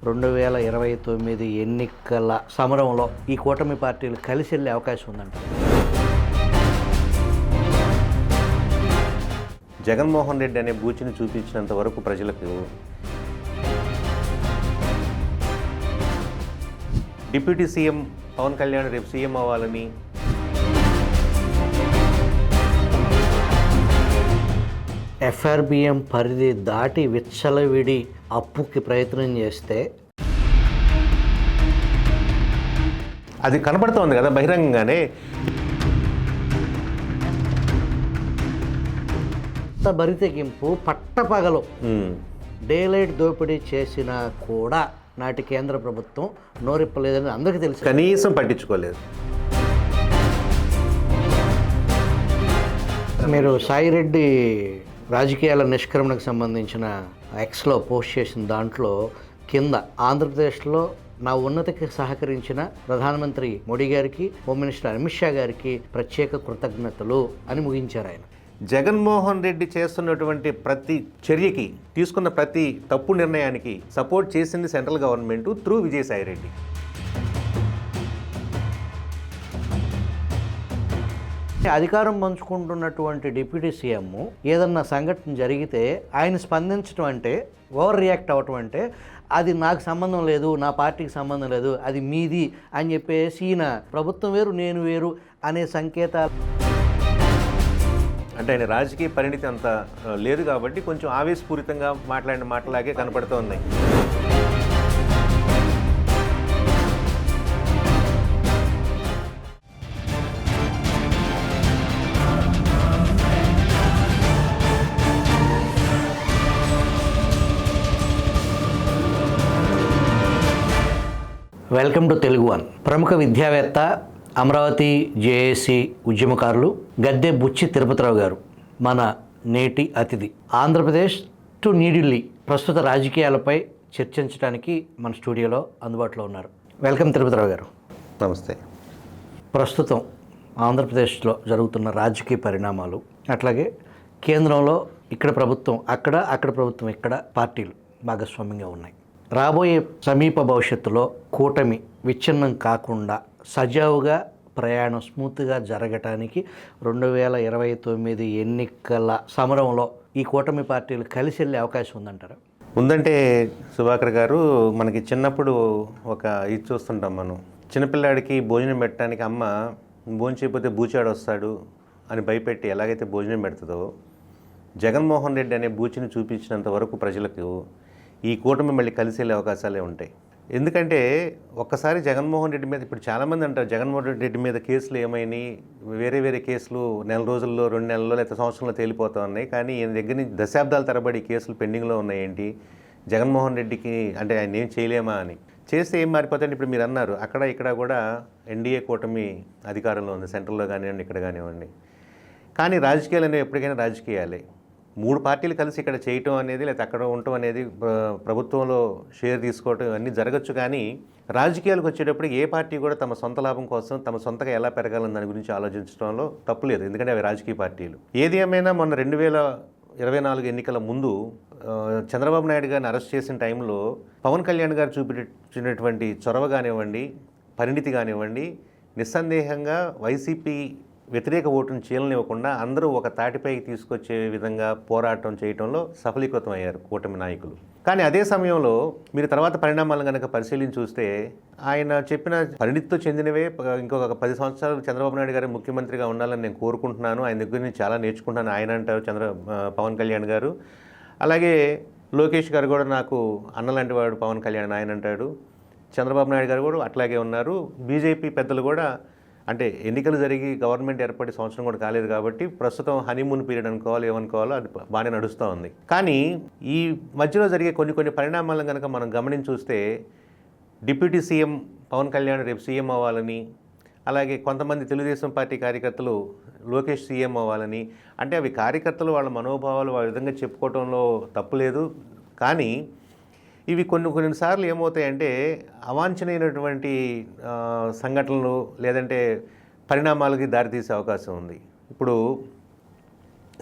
2029 ఎన్నికల సమరంలో ఈ కూటమి పార్టీలు కలిసి వెళ్ళే అవకాశం ఉందంట. జగన్మోహన్ రెడ్డి అనే బూచిని చూపించినంత వరకు ప్రజలకు డిప్యూటీ సీఎం పవన్ కళ్యాణ్ రేపు సీఎం అవ్వాలని, ఎఫ్ఆర్బిఎం పరిధి దాటి విచ్చలవిడి అప్పుకి ప్రయత్నం చేస్తే అది కనపడుతోంది కదా బహిరంగంగానే. బరితెగింపు పట్టపగలు డేలైట్ దోపిడీ చేసినా కూడా నాటి కేంద్ర ప్రభుత్వం నోరిప్పలేదని అందరికీ తెలుసు, కనీసం పట్టించుకోలేదు. మీరు సాయిరెడ్డి రాజకీయాల నిష్క్రమణకు సంబంధించిన ఎక్స్లో పోస్ట్ చేసిన దాంట్లో కింద ఆంధ్రప్రదేశ్లో నా ఉన్నతికి సహకరించిన ప్రధానమంత్రి మోడీ గారికి, హోమ్ మినిస్టర్ అమిత్ షా గారికి ప్రత్యేక కృతజ్ఞతలు అని ముగించారు ఆయన. జగన్మోహన్ రెడ్డి చేస్తున్నటువంటి ప్రతి చర్యకి, తీసుకున్న ప్రతి తప్పు నిర్ణయానికి సపోర్ట్ చేసింది సెంట్రల్ గవర్నమెంట్ త్రూ విజయసాయిరెడ్డి. అధికారం పంచుకుంటున్నటువంటి డిప్యూటీ సీఎం ఏదన్నా సంఘటన జరిగితే ఆయన స్పందించడం అంటే, ఓవర్ రియాక్ట్ అవ్వటం అంటే, అది నాకు సంబంధం లేదు, నా పార్టీకి సంబంధం లేదు, అది మీది అని చెప్పేసి ఈయన ప్రభుత్వం వేరు నేను వేరు అనే సంకేతాలు. అంటే ఆయన రాజకీయ పరిణితి అంత లేదు కాబట్టి కొంచెం ఆవేశపూరితంగా మాట్లాడిన మాటలాగే కనపడుతూ ఉన్నాయి. Welcome to Telugu one. ప్రముఖ విద్యావేత్త, అమరావతి జేఏసీ ఉద్యమకారులు గద్దె బుచ్చి తిరుపతిరావు గారు మన నేటి అతిథి. ఆంధ్రప్రదేశ్ టు న్యూఢిల్లీ ప్రస్తుత రాజకీయాలపై చర్చించడానికి మన స్టూడియోలో అందుబాటులో ఉన్నారు. వెల్కమ్ తిరుపతిరావు గారు. నమస్తే. ప్రస్తుతం ఆంధ్రప్రదేశ్లో జరుగుతున్న రాజకీయ పరిణామాలు, అట్లాగే కేంద్రంలో ఇక్కడ ప్రభుత్వం అక్కడ ప్రభుత్వం ఇక్కడ పార్టీలు భాగస్వామ్యంగా ఉన్నాయి. రాబోయే సమీప భవిష్యత్తులో కూటమి విచ్ఛిన్నం కాకుండా సజావుగా ప్రయాణం స్మూత్గా జరగటానికి 2029 ఎన్నికల సమరంలో ఈ కూటమి పార్టీలు కలిసి వెళ్ళే అవకాశం ఉందంటారా? ఉందంటే సుభాకర్ గారు, మనకి చిన్నప్పుడు ఒక ఇది చూస్తుంటాం మనం. చిన్నపిల్లాడికి భోజనం పెట్టడానికి అమ్మ భోజనం చేయకపోతే బూచాడు వస్తాడు అని భయపెట్టి ఎలాగైతే భోజనం పెడుతుందో, జగన్మోహన్ రెడ్డి అనే బూచిని చూపించినంత వరకు ప్రజలకు ఈ కూటమి మళ్ళీ కలిసి వెళ్ళే అవకాశాలే ఉంటాయి. ఎందుకంటే ఒక్కసారి జగన్మోహన్ రెడ్డి మీద, ఇప్పుడు చాలామంది అంటారు జగన్మోహన్ రెడ్డి మీద కేసులు ఏమైనాయి, వేరే కేసులు నెల రోజుల్లో, 2 నెలల్లో లేదా సంవత్సరంలో తేలిపోతూ ఉన్నాయి, కానీ ఈయన దగ్గర నుంచి దశాబ్దాల తరబడి కేసులు పెండింగ్లో ఉన్నాయేంటి, జగన్మోహన్ రెడ్డికి అంటే ఆయన ఏం చేయలేమా అని. చేస్తే ఏం మారిపోతాయండి? ఇప్పుడు మీరు అన్నారు అక్కడ ఇక్కడ కూడా ఎన్డీఏ కూటమి అధికారంలో ఉంది, సెంట్రల్లో కానివ్వండి, ఇక్కడ కానివ్వండి. కానీ రాజకీయాలు అనేవి ఎప్పటికైనా రాజకీయాలే. 3 పార్టీలు కలిసి ఇక్కడ చేయటం అనేది, లేకపోతే అక్కడ ఉండటం అనేది, ప్రభుత్వంలో షేర్ తీసుకోవటం ఇవన్నీ జరగచ్చు. కానీ రాజకీయాలకు వచ్చేటప్పుడు ఏ పార్టీ కూడా తమ సొంత లాభం కోసం తమ సొంతగా ఎలా పెరగాలని దాని గురించి ఆలోచించడంలో తప్పులేదు, ఎందుకంటే అవి రాజకీయ పార్టీలు. ఏది ఏమైనా మొన్న 2024 ఎన్నికల ముందు చంద్రబాబు నాయుడు గారిని అరెస్ట్ చేసిన టైంలో పవన్ కళ్యాణ్ గారు చూపించినటువంటి చొరవ కానివ్వండి, పరిణితి కానివ్వండి, నిస్సందేహంగా వైసీపీ వ్యతిరేక ఓటును చీలనివ్వకుండా అందరూ ఒక తాటిపైకి తీసుకొచ్చే విధంగా పోరాటం చేయడంలో సఫలీకృతం అయ్యారు కూటమి నాయకులు. కానీ అదే సమయంలో మీరు తర్వాత పరిణామాలను కనుక పరిశీలించి చూస్తే, ఆయన చెప్పిన పరిణితితో చెందినవే ఇంకొక 10 సంవత్సరాలు చంద్రబాబు నాయుడు గారు ముఖ్యమంత్రిగా ఉండాలని నేను కోరుకుంటున్నాను, ఆయన దగ్గర నుంచి చాలా నేర్చుకుంటున్నాను ఆయన అంటారు పవన్ కళ్యాణ్ గారు. అలాగే లోకేష్ గారు కూడా నాకు అన్నలాంటి వాడు పవన్ కళ్యాణ్ ఆయన అంటాడు. చంద్రబాబు నాయుడు గారు కూడా అట్లాగే ఉన్నారు. బీజేపీ పెద్దలు కూడా, అంటే ఎన్నికలు జరిగి గవర్నమెంట్ ఏర్పడి సంవత్సరం కూడా కాలేదు కాబట్టి ప్రస్తుతం హనీమూన్ పీరియడ్ అనుకోవాలో ఏమనుకోవాలో అది బాగానే నడుస్తూ ఉంది. కానీ ఈ మధ్యలో జరిగే కొన్ని పరిణామాలను కనుక మనం గమనించి చూస్తే, డిప్యూటీ సీఎం పవన్ కళ్యాణ్ రేపు సీఎం అవ్వాలని, అలాగే కొంతమంది తెలుగుదేశం పార్టీ కార్యకర్తలు లోకేష్ సీఎం అవ్వాలని, అంటే అవి కార్యకర్తలు వాళ్ళ మనోభావాలు వాళ్ళ విధంగా చెప్పుకోవడంలో తప్పులేదు. కానీ ఇవి కొన్నిసార్లు ఏమవుతాయంటే అవాంఛనీయమైనటువంటి సంఘటనలు లేదంటే పరిణామాలకి దారితీసే అవకాశం ఉంది. ఇప్పుడు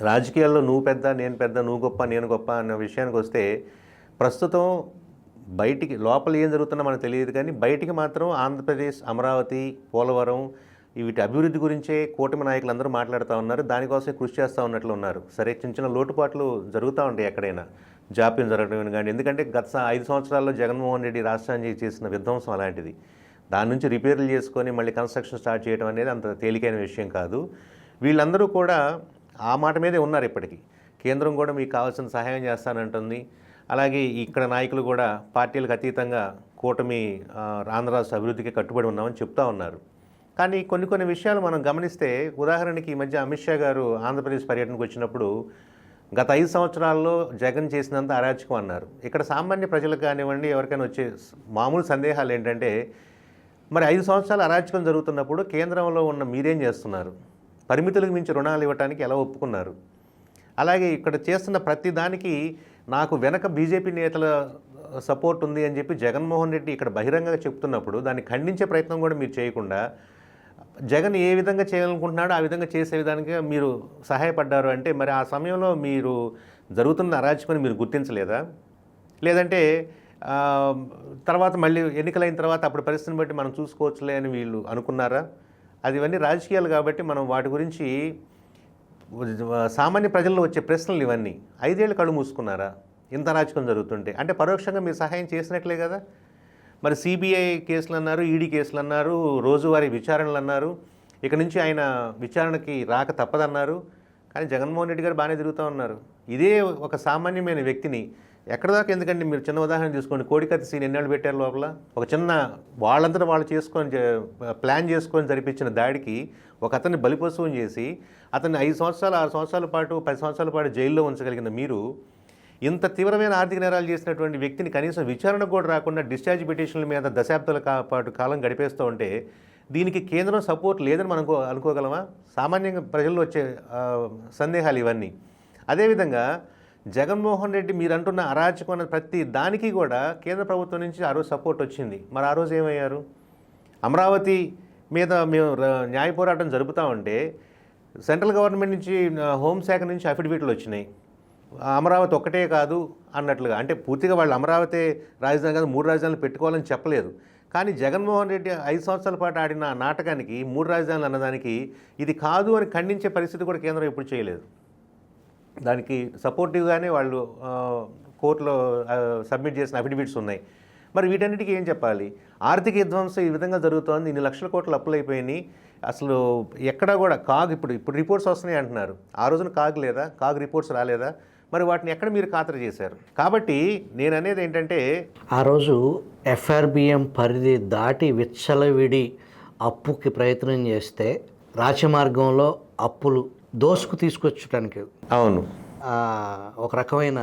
రాజకీయాల్లో నువ్వు పెద్ద నేను పెద్ద, నువ్వు గొప్ప నేను గొప్ప అన్న విషయానికి వస్తే, ప్రస్తుతం బయటికి లోపల ఏం జరుగుతుందో మనకు తెలియదు, కానీ బయటికి మాత్రం ఆంధ్రప్రదేశ్, అమరావతి, పోలవరం వీటి అభివృద్ధి గురించే కూటమి నాయకులు అందరూ మాట్లాడుతూ ఉన్నారు. దానికోసమే కృషి చేస్తూ ఉన్నట్లు ఉన్నారు. సరే, చిన్న చిన్న లోటుపాట్లు జరుగుతూ ఉంటాయి ఎక్కడైనా, జాప్యం జరగడం కానీ. ఎందుకంటే గత 5 సంవత్సరాల్లో జగన్మోహన్ రెడ్డి రాష్ట్రానికి చేసిన విధ్వంసం అలాంటిది. దాని నుంచి రిపేర్లు చేసుకొని మళ్ళీ కన్స్ట్రక్షన్ స్టార్ట్ చేయడం అనేది అంత తేలికైన విషయం కాదు. వీళ్ళందరూ కూడా ఆ మాట మీదే ఉన్నారు ఇప్పటికీ. కేంద్రం కూడా మీకు కావాల్సిన సహాయం చేస్తానంటుంది. అలాగే ఇక్కడ నాయకులు కూడా పార్టీలకు అతీతంగా కూటమి ఆంధ్ర రాష్ట్ర అభివృద్ధికి కట్టుబడి ఉన్నామని చెప్తా ఉన్నారు. కానీ కొన్ని విషయాలు మనం గమనిస్తే, ఉదాహరణకి ఈ మధ్య అమిత్ షా గారు ఆంధ్రప్రదేశ్ పర్యటనకు వచ్చినప్పుడు గత 5 సంవత్సరాల్లో జగన్ చేసినంత అరాచకం అన్నారు. ఇక్కడ సామాన్య ప్రజలకు కానివ్వండి, ఎవరికైనా వచ్చే మామూలు సందేహాలు ఏంటంటే, మరి 5 సంవత్సరాలు అరాచకం జరుగుతున్నప్పుడు కేంద్రంలో ఉన్న మీరేం చేస్తున్నారు? పరిమితులకు మించి రుణాలు ఇవ్వడానికి ఎలా ఒప్పుకున్నారు? అలాగే ఇక్కడ చేస్తున్న ప్రతి దానికి నాకు వెనక బీజేపీ నేతల సపోర్ట్ ఉంది అని చెప్పి జగన్మోహన్ రెడ్డి ఇక్కడ బహిరంగంగా చెప్తున్నప్పుడు దాన్ని ఖండించే ప్రయత్నం కూడా మీరు చేయకుండా, జగన్ ఏ విధంగా చేయాలనుకుంటున్నాడో ఆ విధంగా చేసే విధానికి మీరు సహాయపడ్డారు అంటే, మరి ఆ సమయంలో మీరు జరుగుతున్న అరాచకం మీరు గుర్తించలేదా? లేదంటే తర్వాత మళ్ళీ ఎన్నికలైన తర్వాత అప్పుడు పరిస్థితిని బట్టి మనం చూసుకోవచ్చులే అని వీళ్ళు అనుకున్నారా? అది ఇవన్నీ రాజకీయాలు కాబట్టి మనం వాటి గురించి, సామాన్య ప్రజల్లో వచ్చే ప్రశ్నలు ఇవన్నీ. 5 ఏళ్ళు కళ్ళు మూసుకున్నారా ఇంత అరాచకం జరుగుతుంటే? అంటే పరోక్షంగా మీరు సహాయం చేసినట్లే కదా. మరి సిబిఐ కేసులు అన్నారు, ఈడీ కేసులు అన్నారు, రోజువారీ విచారణలు అన్నారు, ఇక నుంచి ఆయన విచారణకి రాక తప్పదన్నారు. కానీ జగన్మోహన్ రెడ్డి గారు బాగానే తిరుగుతూ ఉన్నారు. ఇదే ఒక సామాన్యమైన వ్యక్తిని ఎక్కడ దాకా, ఎందుకంటే మీరు చిన్న ఉదాహరణ తీసుకోండి, కోడికత్తి సీన్ ఎన్నేళ్ళు పెట్టారు లోపల. ఒక చిన్న వాళ్ళంతా వాళ్ళు ప్లాన్ చేసుకొని జరిపించిన దాడికి ఒక అతన్ని బలిపశువుని చేసి అతన్ని 5 సంవత్సరాలు 6 సంవత్సరాల పాటు 10 సంవత్సరాల పాటు జైల్లో ఉంచగలిగిన మీరు, ఇంత తీవ్రమైన ఆర్థిక నేరాలు చేసినటువంటి వ్యక్తిని కనీసం విచారణకు కూడా రాకుండా డిశ్చార్జ్ పిటిషన్ల మీద దశాబ్దాల పాటు కాలం గడిపేస్తూ ఉంటే దీనికి కేంద్రం సపోర్ట్ లేదని మనం అనుకోగలమా? సామాన్యంగా ప్రజల్లో వచ్చే సందేహాలు ఇవన్నీ. అదేవిధంగా జగన్మోహన్ రెడ్డి మీరు అంటున్న అరాచకం ప్రతి దానికి కూడా కేంద్ర ప్రభుత్వం నుంచి ఆ రోజు సపోర్ట్ వచ్చింది. మరి ఆ రోజు ఏమయ్యారు? అమరావతి మీద మేము న్యాయ పోరాటం జరుపుతూ ఉంటే సెంట్రల్ గవర్నమెంట్ నుంచి, హోంశాఖ నుంచి అఫిడవిట్లు వచ్చినాయి, అమరావతి ఒక్కటే కాదు అన్నట్లుగా. అంటే పూర్తిగా వాళ్ళు అమరావతి రాజధాని కాదు 3 రాజధానులు పెట్టుకోవాలని చెప్పలేదు. కానీ జగన్మోహన్ రెడ్డి 5 సంవత్సరాల పాటు ఆడిన నాటకానికి 3 రాజధానులు అన్నదానికి ఇది కాదు అని ఖండించే పరిస్థితి కూడా కేంద్రం ఎప్పుడు చేయలేదు. దానికి సపోర్టివ్గానే వాళ్ళు కోర్టులో సబ్మిట్ చేసిన అఫిడవిట్స్ ఉన్నాయి. మరి వీటన్నిటికీ ఏం చెప్పాలి? ఆర్థిక విధ్వంసం ఈ విధంగా జరుగుతోంది, ఇన్ని లక్షల కోట్లు అప్పులు అయిపోయినాయి, అసలు ఎక్కడా కూడా ఇప్పుడు రిపోర్ట్స్ వస్తున్నాయి అంటున్నారు. ఆ రోజున లేదా రిపోర్ట్స్ రాలేదా? మరి వాటిని ఎక్కడ మీరు ఖాతరు చేశారు? కాబట్టి నేను అనేది ఏంటంటే, ఆ రోజు ఎఫ్ఆర్బిఎం పరిధి దాటి విచ్చలవిడి అప్పుకి ప్రయత్నం చేస్తే రాచమార్గంలో అప్పులు దోసుకు తీసుకొచ్చడానికి అవును ఒక రకమైన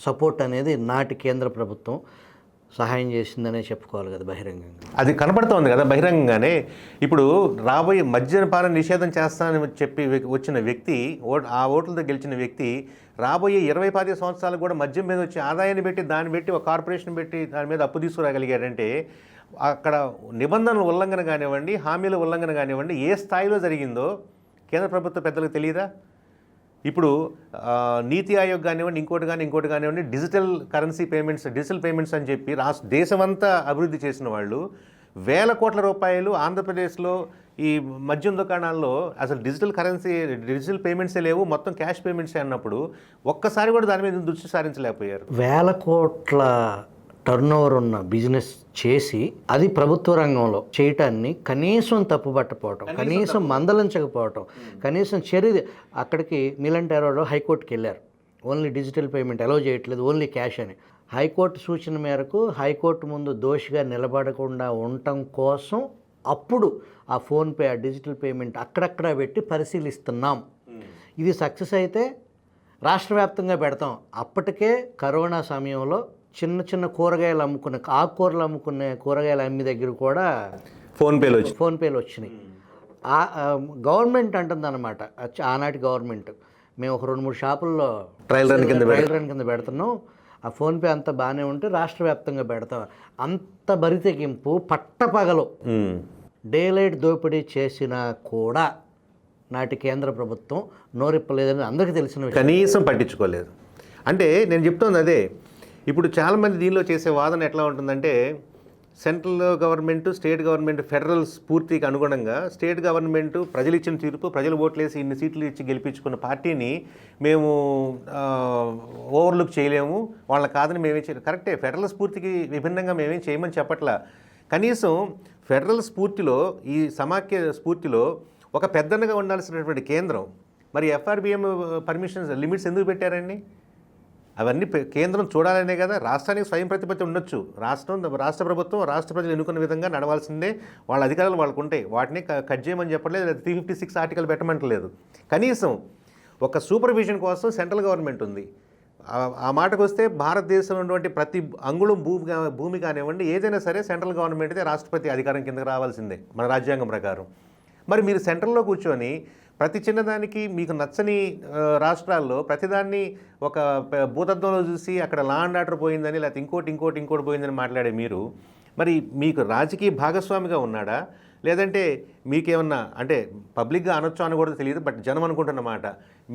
సపోర్ట్ అనేది నాటి కేంద్ర ప్రభుత్వం సహాయం చేసిందనే చెప్పుకోవాలి కదా బహిరంగంగా. అది కనపడుతోంది కదా బహిరంగంగానే. ఇప్పుడు రాబోయే మద్యపాన నిషేధం చేస్తానని చెప్పి వచ్చిన వ్యక్తి, ఆ ఓట్లతో గెలిచిన వ్యక్తి రాబోయే 20-10 సంవత్సరాలు కూడా మద్యం మీద వచ్చే ఆదాయాన్ని పెట్టి దాన్ని పెట్టి ఒక కార్పొరేషన్ పెట్టి దాని మీద అప్పు తీసుకురాగలిగాడంటే అక్కడ నిబంధనల ఉల్లంఘన కానివ్వండి, హామీల ఉల్లంఘన కానివ్వండి ఏ స్థాయిలో జరిగిందో కేంద్ర ప్రభుత్వ పెద్దలకు తెలియదా? ఇప్పుడు నీతి ఆయోగ్ కానివ్వండి, ఇంకోటి కానివ్వండి, digital currency payments, digital payments అని చెప్పి దేశమంతా అభివృద్ధి చేసిన వాళ్ళు వేల కోట్ల రూపాయలు ఆంధ్రప్రదేశ్లో ఈ మద్యం దుకాణాల్లో అసలు డిజిటల్ పేమెంట్సే లేవు, మొత్తం క్యాష్ పేమెంట్సే అన్నప్పుడు ఒక్కసారి కూడా దాని మీద దృష్టి సారించలేకపోయారు. వేల కోట్ల టర్నోవర్ ఉన్న బిజినెస్ చేసి అది ప్రభుత్వ రంగంలో చేయటాన్ని కనీసం తప్పుపట్టపోవటం, కనీసం మందలించకపోవటం, కనీసం చర్య. అక్కడికి మిలన్ టెరోలో హైకోర్టుకి వెళ్ళారు, ఓన్లీ డిజిటల్ పేమెంట్ అలౌ చేయట్లేదు, ఓన్లీ క్యాష్ అని. హైకోర్టు సూచన మేరకు హైకోర్టు ముందు దోషిగా నిలబడకుండా ఉండటం కోసం అప్పుడు ఆ ఫోన్పే, ఆ డిజిటల్ పేమెంట్ అక్కడక్కడ పెట్టి పరిశీలిస్తున్నాం. ఇది సక్సెస్ అయితే రాష్ట్ర వ్యాప్తంగా పెడతాం. అప్పటికే కరోనా సమయంలో చిన్న కూరగాయలు అమ్ముకునే, ఆకుకూరలు అమ్ముకునే కూరగాయల అమ్మి దగ్గర కూడా ఫోన్పేలు వచ్చినాయి. గవర్నమెంట్ అంటుందన్నమాట, ఆనాటి గవర్నమెంట్, మేము ఒక 2-3 షాపుల్లో ట్రయల్ రన్ కింద పెడుతున్నాం, ఆ ఫోన్పే అంతా బాగానే ఉంటే రాష్ట్ర వ్యాప్తంగా పెడతాం. అంత బరితెగింపు పట్టపగలు డేలైట్ దోపిడీ చేసినా కూడా నాటి కేంద్ర ప్రభుత్వం నోరిప్పలేదని అందరికీ తెలిసిన విషయం, కనీసం పట్టించుకోలేదు. అంటే నేను చెప్తోంది అదే. ఇప్పుడు చాలామంది దీనిలో చేసే వాదన ఎట్లా ఉంటుందంటే central government, state government, federal స్ఫూర్తికి అనుగుణంగా స్టేట్ గవర్నమెంట్ ప్రజలు ఇచ్చిన తీర్పు, ప్రజలు ఓట్లేసి ఇన్ని సీట్లు ఇచ్చి గెలిపించుకున్న పార్టీని మేము ఓవర్లుక్ చేయలేము, వాళ్ళ కాదని మేమేం చేయలేము. కరెక్టే, ఫెడరల్ స్ఫూర్తికి విభిన్నంగా మేమేం చేయమని చెప్పట్లా. కనీసం ఫెడరల్ స్ఫూర్తిలో, ఈ సమాఖ్య స్ఫూర్తిలో ఒక పెద్దన్నగా ఉండాల్సినటువంటి కేంద్రం మరి ఎఫ్ఆర్బిఎం పర్మిషన్స్ లిమిట్స్ ఎందుకు పెట్టారండి? అవన్నీ కేంద్రం చూడాలనే కదా. రాష్ట్రానికి స్వయం ప్రతిపత్తి ఉండొచ్చు, రాష్ట్ర ప్రభుత్వం రాష్ట్ర ప్రజలు ఎన్నుకున్న విధంగా నడవాల్సిందే, వాళ్ళ అధికారాలు వాళ్ళకు ఉంటాయి, వాటిని కట్ చేయమని చెప్పట్లేదు, 356 ఆర్టికల్ పెట్టమంటలేదు. కనీసం ఒక సూపర్విజన్ కోసం సెంట్రల్ గవర్నమెంట్ ఉంది. ఆ మాటకు వస్తే భారతదేశంలో ఉన్నటువంటి ప్రతి అంగుళం భూమి కానివ్వండి, ఏదైనా సరే సెంట్రల్ గవర్నమెంట్ అయితే రాష్ట్రపతి అధికారం కిందకి రావాల్సిందే మన రాజ్యాంగం ప్రకారం. మరి మీరు సెంట్రల్లో కూర్చొని ప్రతి చిన్నదానికి మీకు నచ్చని రాష్ట్రాల్లో ప్రతిదాన్ని ఒక భూతత్వంలో చూసి అక్కడ లా అండ్ ఆర్డర్ పోయిందని, లేకపోతే ఇంకోటి పోయిందని మాట్లాడే మీరు మరి మీకు రాజకీయ భాగస్వామిగా ఉన్నాడా, లేదంటే మీకేమన్నా అంటే పబ్లిక్గా అనొచ్చు అనకూడదు తెలియదు, బట్ జనం అనుకుంటున్నమాట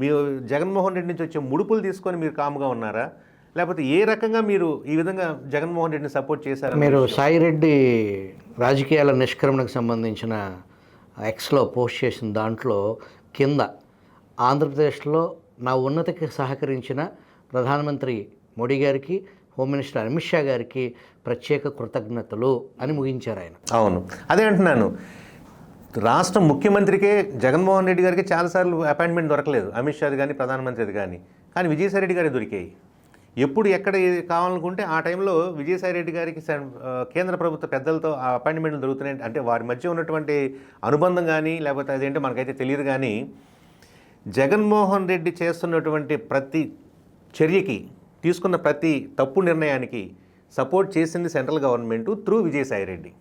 మీరు జగన్మోహన్ రెడ్డి నుంచి వచ్చే ముడుపులు తీసుకొని మీరు కాముగా ఉన్నారా, లేకపోతే ఏ రకంగా మీరు ఈ విధంగా జగన్మోహన్ రెడ్డిని సపోర్ట్ చేశారు? మీరు సాయిరెడ్డి రాజకీయాల నిష్క్రమణకు సంబంధించిన ఎక్స్లో పోస్ట్ చేసిన దాంట్లో కింద ఆంధ్రప్రదేశ్లో నా ఉన్నతికి సహకరించిన ప్రధానమంత్రి మోడీ గారికి, హోమ్ మినిస్టర్ అమిత్ షా గారికి ప్రత్యేక కృతజ్ఞతలు అని ముగించారు ఆయన. అవును, అదే అంటున్నాను. రాష్ట్ర ముఖ్యమంత్రికే జగన్మోహన్ రెడ్డి గారికి చాలాసార్లు అపాయింట్మెంట్ దొరకలేదు, అమిత్ షాది కానీ ప్రధానమంత్రిది కానీ విజయసాయి రెడ్డి గారి దొరికాయి. ఎప్పుడు ఎక్కడ కావాలనుకుంటే ఆ టైంలో విజయసాయి రెడ్డి గారికి కేంద్ర ప్రభుత్వ పెద్దలతో ఆ అపాయింట్మెంట్లు దొరుకుతున్నాయి. అంటే వారి మధ్య ఉన్నటువంటి అనుబంధం కానీ లేకపోతే అదేంటో మనకైతే తెలియదు. కానీ జగన్మోహన్ రెడ్డి చేస్తున్నటువంటి ప్రతి చర్యకి, తీసుకున్న ప్రతి తప్పు నిర్ణయానికి సపోర్ట్ చేసింది central government through Vijayasai Reddy.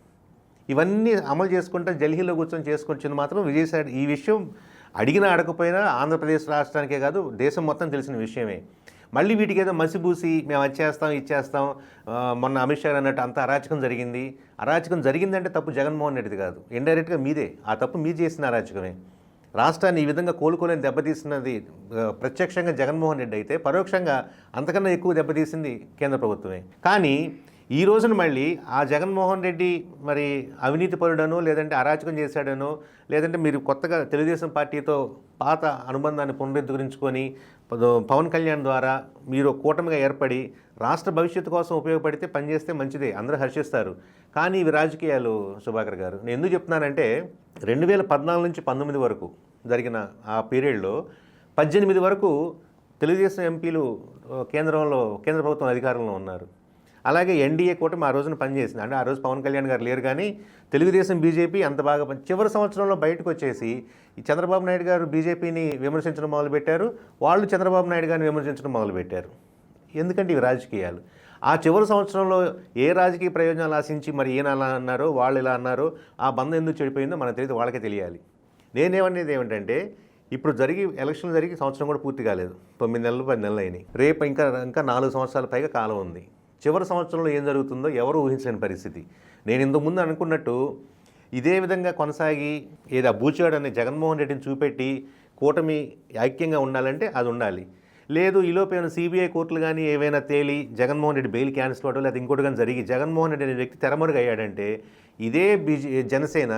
ఇవన్నీ అమలు చేసుకుంటే ఢిల్లీలో కూర్చొని చేసుకొచ్చింది మాత్రం విజయసాయి. ఈ విషయం అడిగినా అడగకపోయినా ఆంధ్రప్రదేశ్ రాష్ట్రానికే కాదు దేశం మొత్తం తెలిసిన విషయమే. మళ్ళీ వీటికి ఏదో మసిబూసి మేము ఇచ్చేస్తాం మొన్న అమిత్ షా అన్నట్టు అంత అరాచకం జరిగిందంటే తప్పు జగన్మోహన్ రెడ్డిది కాదు, ఇండైరెక్ట్గా మీదే. ఆ తప్పు మీరు చేసిన అరాచకమే. రాష్ట్రాన్ని ఈ విధంగా కోలుకోలేని దెబ్బతీసినది ప్రత్యక్షంగా జగన్మోహన్ రెడ్డి అయితే, పరోక్షంగా అంతకన్నా ఎక్కువ దెబ్బతీసింది కేంద్ర ప్రభుత్వమే. కానీ ఈ రోజున మళ్ళీ ఆ జగన్మోహన్ రెడ్డి మరి అవినీతి పరుడనో, లేదంటే అరాచకం చేశాడనో, లేదంటే మీరు కొత్తగా తెలుగుదేశం పార్టీతో పాత అనుబంధాన్ని పునరుద్ధరించుకొని పవన్ కళ్యాణ్ ద్వారా మీరు కూటమిగా ఏర్పడి రాష్ట్ర భవిష్యత్తు కోసం ఉపయోగపడితే పనిచేస్తే మంచిదే, అందరూ హర్షిస్తారు. కానీ ఇవి రాజకీయాలు సుభాకర్ గారు. నేను ఎందుకు చెప్తున్నానంటే 2014 నుంచి 19 వరకు జరిగిన ఆ పీరియడ్లో 18 వరకు తెలుగుదేశం ఎంపీలు కేంద్ర ప్రభుత్వం అధికారంలో ఉన్నారు. అలాగే ఎన్డీఏ కూటమి ఆ రోజున పనిచేసింది. అంటే ఆ రోజు పవన్ కళ్యాణ్ గారు లేరు, కానీ తెలుగుదేశం బీజేపీ అంత బాగా చివరి సంవత్సరంలో బయటకు వచ్చేసి ఈ చంద్రబాబు నాయుడు గారు బీజేపీని విమర్శించడం మొదలుపెట్టారు, వాళ్ళు చంద్రబాబు నాయుడు గారిని విమర్శించడం మొదలుపెట్టారు. ఎందుకంటే ఇవి రాజకీయాలు. ఆ చివరి సంవత్సరంలో ఏ రాజకీయ ప్రయోజనాలు ఆశించి మరి ఈయన అలా అన్నారో, వాళ్ళు ఇలా అన్నారో, ఆ బంధం ఎందుకు చెడిపోయిందో మనకు తెలియదు, వాళ్ళకే తెలియాలి. నేనేమనేది ఏమిటంటే, ఇప్పుడు ఎలక్షన్లు జరిగి సంవత్సరం కూడా పూర్తి కాలేదు, 9 నెలలు 10 నెలలు అయినాయి. రేపు ఇంకా 4 సంవత్సరాల పైగా కాలం ఉంది. చివరి సంవత్సరంలో ఏం జరుగుతుందో ఎవరు ఊహించలేని పరిస్థితి. నేను ఇంతకుముందు అనుకున్నట్టు ఇదే విధంగా కొనసాగి ఏదో బూచాడు అనే జగన్మోహన్ రెడ్డిని చూపెట్టి కూటమి ఐక్యంగా ఉండాలంటే అది ఉండాలి. లేదు ఈలోపు ఏమైనా సిబిఐ కోర్టులు కానీ ఏవైనా తేలి జగన్మోహన్ రెడ్డి బెయిల్ క్యాన్సిల్ అవ్వడం, లేదా ఇంకోటి కానీ జరిగి జగన్మోహన్ రెడ్డి అనే వ్యక్తి తెరమరుగు అయ్యాడంటే ఇదే జనసేన,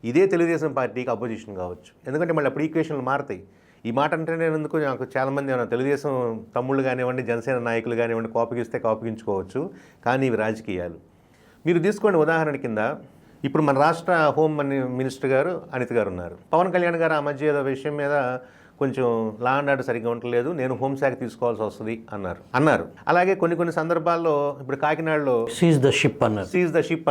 ఇదే తెలుగుదేశం పార్టీకి అపోజిషన్ కావచ్చు. ఎందుకంటే మళ్ళీ అప్పుడు ఈక్వేషన్లు మారుతాయి. ఈ మాట అంటే నేను ఎందుకు, నాకు చాలామంది ఏమైనా తెలుగుదేశం తమ్ముళ్ళు కానివ్వండి, జనసేన నాయకులు కానివ్వండి, కోపగిస్తే కోపగించుకోవచ్చు, కానీ ఇవి రాజకీయాలు. మీరు తీసుకోండి ఉదాహరణ కింద, ఇప్పుడు మన రాష్ట్ర హోమ్ మినిస్టర్ గారు అనిత గారు ఉన్నారు. పవన్ కళ్యాణ్ గారు ఆ మధ్య ఏదో విషయం మీద కొంచెం లా అండ్ ఆర్డర్ సరిగ్గా ఉండలేదు, నేను హోంశాఖ తీసుకోవాల్సి వస్తుంది అన్నారు. అలాగే కొన్ని సందర్భాల్లో ఇప్పుడు కాకినాడలో సీజ్ ద షిప్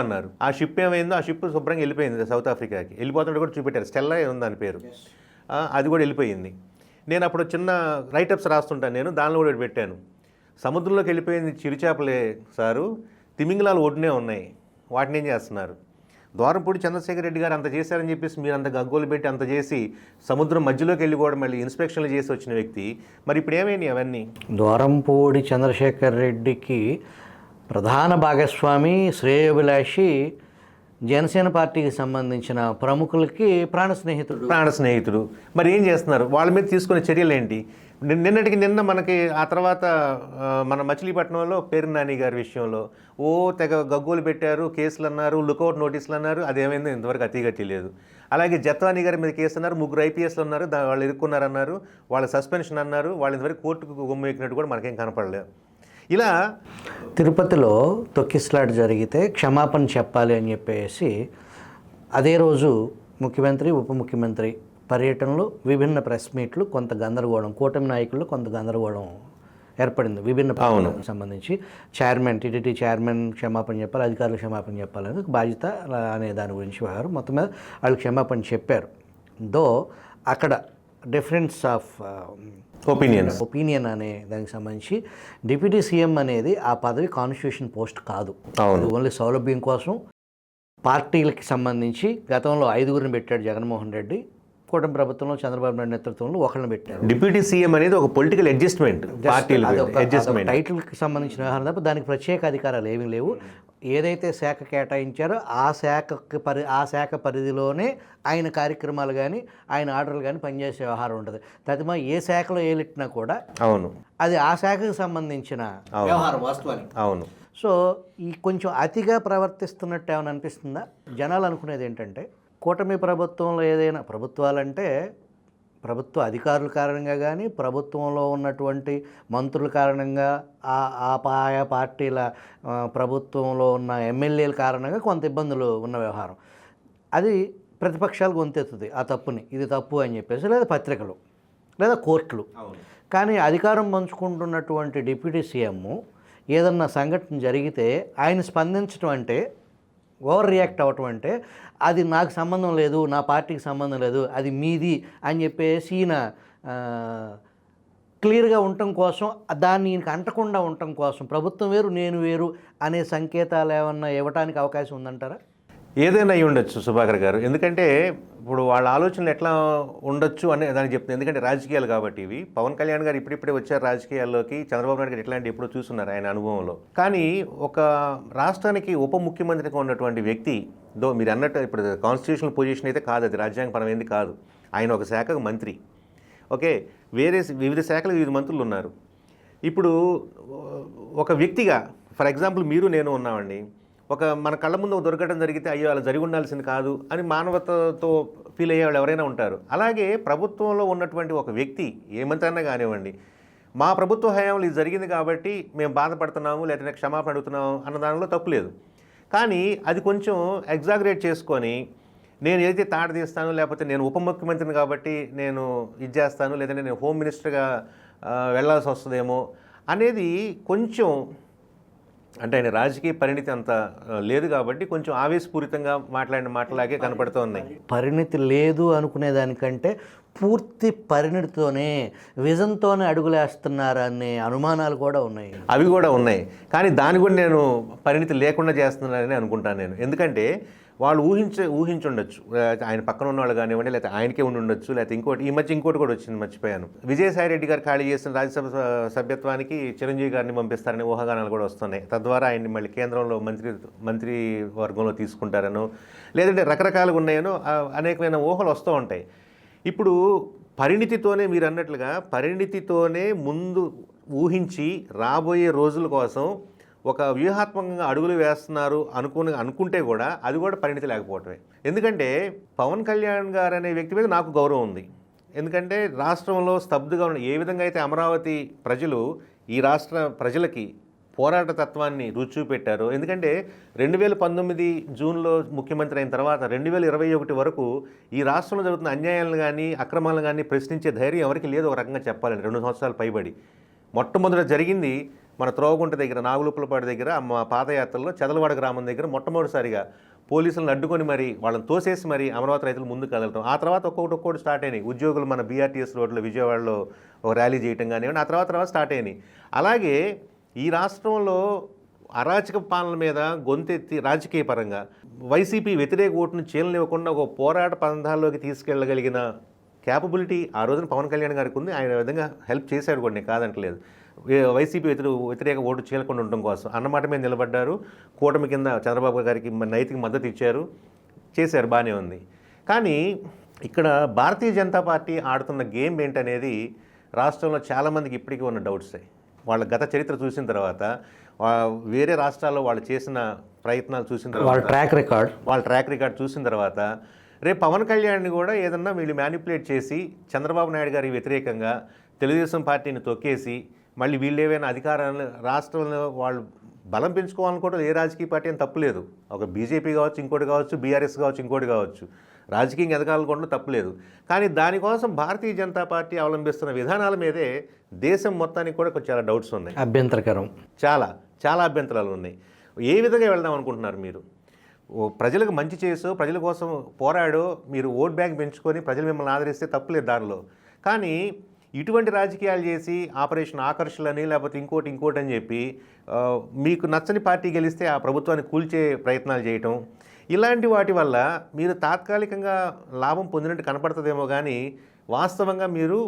అన్నారు. ఆ షిప్ ఏమైందో, ఆ షిప్ శుభ్రంగా వెళ్ళిపోయింది సౌత్ ఆఫ్రికాకి. వెళ్ళిపోతుంటే కూడా చూపెట్టారు, స్టెల్లా ఉంది దాని పేరు, అది కూడా వెళ్ళిపోయింది. నేను అప్పుడు చిన్న రైటప్స్ రాస్తుంటాను, నేను దానిలో కూడా పెట్టాను. సముద్రంలోకి వెళ్ళిపోయింది చిరుచేపలే సారు, తిమింగలాలు ఒడ్డునే ఉన్నాయి, వాటిని ఏం చేస్తున్నారు? ద్వారంపూడి చంద్రశేఖర్ రెడ్డి గారు అంత చేశారని చెప్పేసి మీరు అంత గగ్గోలు పెట్టి అంత చేసి సముద్రం మధ్యలోకి వెళ్ళి కూడా మళ్ళీ ఇన్స్పెక్షన్లు చేసి వచ్చిన వ్యక్తి, మరి ఇప్పుడు ఏమైనాయి అవన్నీ? ద్వారంపూడి చంద్రశేఖర్ రెడ్డికి ప్రధాన భాగస్వామి, శ్రేయోభిలాషి జనసేన పార్టీకి సంబంధించిన ప్రముఖులకి ప్రాణ స్నేహితుడు. మరి ఏం చేస్తున్నారు? వాళ్ళ మీద తీసుకునే చర్యలు ఏంటి? నిన్నటికి నిన్న మనకి ఆ తర్వాత మన మచిలీపట్నంలో పేరు నాని గారి విషయంలో తెగ గగ్గోలు పెట్టారు, కేసులు అన్నారు, లుకౌట్ నోటీసులు అన్నారు. అదేమైందో ఇంతవరకు అతిగతి లేదు. అలాగే జత్వానీ గారి మీద కేసు అన్నారు, 3 IPSలు ఉన్నారు, వాళ్ళు ఇరుక్కున్నారన్నారు, వాళ్ళ సస్పెన్షన్ అన్నారు, వాళ్ళు ఇంతవరకు కోర్టుకు గుమ్మ ఎక్కినట్టు కూడా మనకేం కనపడలేదు. ఇలా తిరుపతిలో తొక్కిస్లాట్ జరిగితే క్షమాపణ చెప్పాలి అని చెప్పేసి అదే రోజు ముఖ్యమంత్రి, ఉప ముఖ్యమంత్రి పర్యటనలో విభిన్న ప్రెస్ మీట్లు, కొంత గందరగోళం, కూటమి నాయకుల్లో కొంత గందరగోళం ఏర్పడింది. విభిన్న పార్టీలకు సంబంధించి టీటీడీ చైర్మన్ క్షమాపణ చెప్పాలి, అధికారులు క్షమాపణ చెప్పాలని ఒక బాధ్యత అనే దాని గురించి వారు మొత్తం మీద వాళ్ళు క్షమాపణ చెప్పారు. అక్కడ డిఫరెన్స్ ఆఫ్ ఒపీనియన్ అనే దానికి సంబంధించి డిప్యూటీ సీఎం అనేది ఆ పదవి కాన్స్టిట్యూషన్ పోస్ట్ కాదు. ఓన్లీ సౌలభ్యం కోసం పార్టీలకి సంబంధించి గతంలో 5గురిని పెట్టాడు జగన్మోహన్ రెడ్డి. కూటమి ప్రభుత్వంలో చంద్రబాబు నాయుడు నేతృత్వంలో ఒకరిని పెట్టారు. డిప్యూటీ సీఎం అనేది ఒక పొలిటికల్ అడ్జస్ట్మెంట్, టైటిల్కి సంబంధించిన వ్యవహారం తప్ప దానికి ప్రత్యేక అధికారాలు ఏమీ లేవు. ఏదైతే శాఖ కేటాయించారో ఆ శాఖ పరిధిలోనే ఆయన కార్యక్రమాలు కానీ ఆయన ఆర్డర్లు కానీ పనిచేసే వ్యవహారం ఉంటుంది. తదిమా ఏ శాఖలో ఏలిట్టినా కూడా అది ఆ శాఖకు సంబంధించిన వ్యవహారం వాస్తవానికి. సో ఈ కొంచెం అతిగా ప్రవర్తిస్తున్నట్టు ఏమైనా అనిపిస్తుందా? జనాలు అనుకునేది ఏంటంటే కూటమి ప్రభుత్వంలో ఏదైనా ప్రభుత్వాలంటే ప్రభుత్వ అధికారుల కారణంగా కానీ ప్రభుత్వంలో ఉన్నటువంటి మంత్రుల కారణంగా ఆయా పార్టీల ప్రభుత్వంలో ఉన్న ఎమ్మెల్యేల కారణంగా కొంత ఇబ్బందులు ఉన్న వ్యవహారం. అది ప్రతిపక్షాలు గొంతెత్తుతుంది ఆ తప్పుని, ఇది తప్పు అని చెప్పేసి, లేదా పత్రికలు లేదా కోర్టులు. కానీ అధికారం పంచుకుంటున్నటువంటి డిప్యూటీ సీఎం ఏదన్నా సంఘటన జరిగితే ఆయన స్పందించడం అంటే, ఓవర్ రియాక్ట్ అవ్వటం అంటే అది నాకు సంబంధం లేదు, నా పార్టీకి సంబంధం లేదు, అది మీది అని చెప్పేసి ఈయన క్లియర్గా ఉండటం కోసం, దాన్ని ఈయనకి అంటకుండా ఉండటం కోసం ప్రభుత్వం వేరు నేను వేరు అనే సంకేతాలు ఏమన్నా ఇవ్వడానికి అవకాశం ఉందంటారా? ఏదైనా అయి ఉండొచ్చు సుభాకర్ గారు. ఎందుకంటే ఇప్పుడు వాళ్ళ ఆలోచనలు ఎట్లా ఉండొచ్చు అనే దానికి చెప్తుంది. ఎందుకంటే రాజకీయాలు కాబట్టి ఇవి. పవన్ కళ్యాణ్ గారు ఇప్పుడిప్పుడే వచ్చారు రాజకీయాల్లోకి. చంద్రబాబు నాయుడు గారు ఇట్లాంటి ఎప్పుడో చూస్తున్నారు ఆయన అనుభవంలో. కానీ ఒక రాష్ట్రానికి ఉప ముఖ్యమంత్రిగా ఉన్నటువంటి వ్యక్తి మీరు అన్నట్టు ఇప్పుడు కాన్స్టిట్యూషనల్ పొజిషన్ అయితే కాదు, అది రాజ్యాంగపరమైంది కాదు. ఆయన ఒక శాఖకు మంత్రి. ఓకే, వివిధ శాఖలు వివిధ మంత్రులు ఉన్నారు. ఇప్పుడు ఒక వ్యక్తిగా ఫర్ ఎగ్జాంపుల్ మీరు నేను ఉన్నామండి. మన కళ్ళ ముందు ఒక దుర్ఘటన జరిగితే అయ్యో అలా జరిగి ఉండాల్సింది కాదు అని మానవతతో ఫీల్ అయ్యే వాళ్ళు ఎవరైనా ఉంటారు. అలాగే ప్రభుత్వంలో ఉన్నటువంటి ఒక వ్యక్తి ఏ మంత్రి అన్నా కానివ్వండి, మా ప్రభుత్వ హయాంలో ఇది జరిగింది కాబట్టి మేము బాధపడుతున్నాము లేదంటే క్షమాపణ అడుగుతున్నాము అన్న దానిలో తప్పు లేదు. కానీ అది కొంచెం ఎగ్జాగరేట్ చేసుకొని నేను ఏదైతే తాట తీస్తాను, లేకపోతే నేను ఉప ముఖ్యమంత్రిని కాబట్టి నేను ఇది చేస్తాను, లేదంటే నేను హోమ్ మినిస్టర్గా వెళ్ళాల్సి వస్తుందేమో అనేది కొంచెం, అంటే ఆయన రాజకీయ పరిణితి అంత లేదు కాబట్టి కొంచెం ఆవేశపూరితంగా మాట్లాడిన మాటలాగే కనపడుతూ ఉన్నాయి. పరిణితి లేదు అనుకునేదానికంటే పూర్తి పరిణితితోనే విజన్తోనే అడుగులేస్తున్నారనే అనుమానాలు కూడా ఉన్నాయి. అవి కూడా ఉన్నాయి. కానీ దాన్ని కూడా నేను పరిణితి లేకుండా చేస్తున్నానని అనుకుంటాను నేను. ఎందుకంటే వాళ్ళు ఊహించుండొచ్చు, ఆయన పక్కన ఉన్న వాళ్ళు కానివ్వండి, లేకపోతే ఆయనకే ఉండొచ్చు, లేకపోతే ఇంకోటి ఈ మధ్య ఇంకోటి కూడా వచ్చింది, మర్చిపోయాను. విజయసాయి రెడ్డి గారు ఖాళీ చేసిన రాజ్యసభ సభ్యత్వానికి చిరంజీవి గారిని పంపిస్తారని ఊహాగానాలు కూడా వస్తున్నాయి. తద్వారా ఆయన్ని మళ్ళీ కేంద్రంలో మంత్రి వర్గంలో తీసుకుంటారనో, లేదంటే రకరకాలుగా ఉన్నాయనో అనేకమైన ఊహలు వస్తూ ఉంటాయి. ఇప్పుడు పరిణితితోనే మీరు అన్నట్లుగా పరిణితితోనే ముందు ఊహించి రాబోయే రోజుల కోసం ఒక వ్యూహాత్మకంగా అడుగులు వేస్తున్నారు అనుకుంటే కూడా అది కూడా పరిణితి లేకపోవటమే. ఎందుకంటే పవన్ కళ్యాణ్ గారు అనే వ్యక్తి మీద నాకు గౌరవం ఉంది. ఎందుకంటే రాష్ట్రంలో స్తబ్దుగా ఉన్న ఏ విధంగా అయితే అమరావతి ప్రజలు ఈ రాష్ట్ర ప్రజలకి పోరాట తత్వాన్ని రుచి చూపెట్టారో, ఎందుకంటే 2019 జూన్లో ముఖ్యమంత్రి అయిన తర్వాత 2021 వరకు ఈ రాష్ట్రంలో జరుగుతున్న అన్యాయాలను కానీ అక్రమాలను కానీ ప్రశ్నించే ధైర్యం ఎవరికి లేదు ఒక రకంగా చెప్పాలండి. 2 సంవత్సరాలు పైబడి మొట్టమొదట జరిగింది మన త్రోవగుంట దగ్గర, నాగులుపులపాడు దగ్గర, మా పాదయాత్రలో చదలవాడ గ్రామం దగ్గర మొట్టమొదటిసారిగా పోలీసులను అడ్డుకొని మరి వాళ్ళని తోసేసి మరి అమరావతి రైతులు ముందుకు కదలటం. ఆ తర్వాత ఒక్కొక్కటి స్టార్ట్ అయినాయి. ఉద్యోగులు మన బీఆర్టీఎస్ రోడ్లో విజయవాడలో ఒక ర్యాలీ చేయటం కానివ్వండి, ఆ తర్వాత స్టార్ట్ అయినాయి. అలాగే ఈ రాష్ట్రంలో అరాచక పాలన మీద గొంతెత్తి రాజకీయ పరంగా వైసీపీ వ్యతిరేక ఓటును చీలనివ్వకుండా ఒక పోరాట పంథాల్లోకి తీసుకెళ్ళగలిగిన క్యాపబిలిటీ ఆ రోజున పవన్ కళ్యాణ్ గారికి ఉంది. ఆయన విధంగా హెల్ప్ చేశాడు కూడా, నేను కాదంటలేదు. వైసీపీ వ్యతిరేక ఓటు చీలకుండా ఉండడం కోసం అన్నమాట మీద నిలబడ్డారు. కూటమి కింద చంద్రబాబు గారికి నైతిక మద్దతు ఇచ్చారు, చేశారు, బాగానే ఉంది. కానీ ఇక్కడ భారతీయ జనతా పార్టీ ఆడుతున్న గేమ్ ఏంటనేది రాష్ట్రంలో చాలామందికి ఇప్పటికీ ఉన్న డౌట్సే. వాళ్ళ గత చరిత్ర చూసిన తర్వాత, వేరే రాష్ట్రాల్లో వాళ్ళు చేసిన ప్రయత్నాలు చూసిన తర్వాత, వాళ్ళ ట్రాక్ రికార్డ్ చూసిన తర్వాత, రేపు పవన్ కళ్యాణ్ని కూడా ఏదన్నా వీళ్ళు మ్యానిపులేట్ చేసి చంద్రబాబు నాయుడు గారికి వ్యతిరేకంగా తెలుగుదేశం పార్టీని తొక్కేసి మళ్ళీ వీళ్ళు ఏవైనా అధికారాలను రాష్ట్రంలో వాళ్ళు బలం పెంచుకోవాలనుకోవడం ఏ రాజకీయ పార్టీ అని తప్పులేదు. ఒక బీజేపీ కావచ్చు, ఇంకోటి కావచ్చు, బీఆర్ఎస్ కావచ్చు, ఇంకోటి కావచ్చు, రాజకీయంగా ఎదగాలనుకోవడం తప్పులేదు. కానీ దానికోసం భారతీయ జనతా పార్టీ అవలంబిస్తున్న విధానాల మీదే దేశం మొత్తానికి కూడా చాలా డౌట్స్ ఉన్నాయి, అభ్యంతరకరం, చాలా అభ్యంతరాలు ఉన్నాయి. ఏ విధంగా వెళ్దాం అనుకుంటున్నారు మీరు? ప్రజలకు మంచి చేసో, ప్రజల కోసం పోరాడో, మీరు ఓట్ బ్యాంక్ పెంచుకొని ప్రజలు మిమ్మల్ని ఆదరిస్తే తప్పులేదు దానిలో. కానీ ఇటువంటి రాజకీయాలు చేసి ఆపరేషన్ ఆకర్షలని లేకపోతే ఇంకోటి అని చెప్పి మీకు నచ్చని పార్టీ గెలిస్తే ఆ ప్రభుత్వాన్ని కూల్చే ప్రయత్నాలు చేయటం, ఇలాంటి వాటి వల్ల మీరు తాత్కాలికంగా లాభం పొందినట్టు కనపడుతుందేమో కానీ వాస్తవంగా మీరు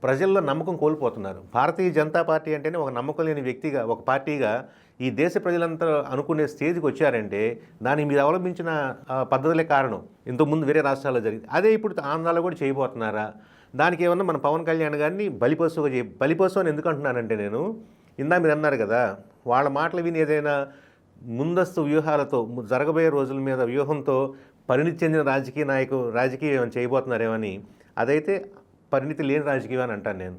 ప్రజల్లో నమ్మకం కోల్పోతున్నారు. భారతీయ జనతా పార్టీ అంటేనే ఒక నమ్మకం లేని వ్యక్తిగా, ఒక పార్టీగా ఈ దేశ ప్రజలంతా అనుకునే స్టేజ్కి వచ్చారంటే దానికి మీరు అవలంబించిన పద్ధతులే కారణం. ఇంతకుముందు వేరే రాష్ట్రాల్లో జరిగింది అదే ఇప్పుడు ఆంధ్రాలో కూడా చేయబోతున్నారా? దానికి ఏమన్నా మన పవన్ కళ్యాణ్ గారిని బలిపశువు అని ఎందుకు అంటున్నానంటే, నేను మీరు అన్నారు కదా, వాళ్ళ మాటలు విని ఏదైనా ముందస్తు వ్యూహాలతో జరగబోయే రోజుల మీద వ్యూహంతో పరిణితి చెందిన రాజకీయం చేయబోతున్నారేమని. అదైతే పరిణితి లేని రాజకీయం అని అంటాను నేను.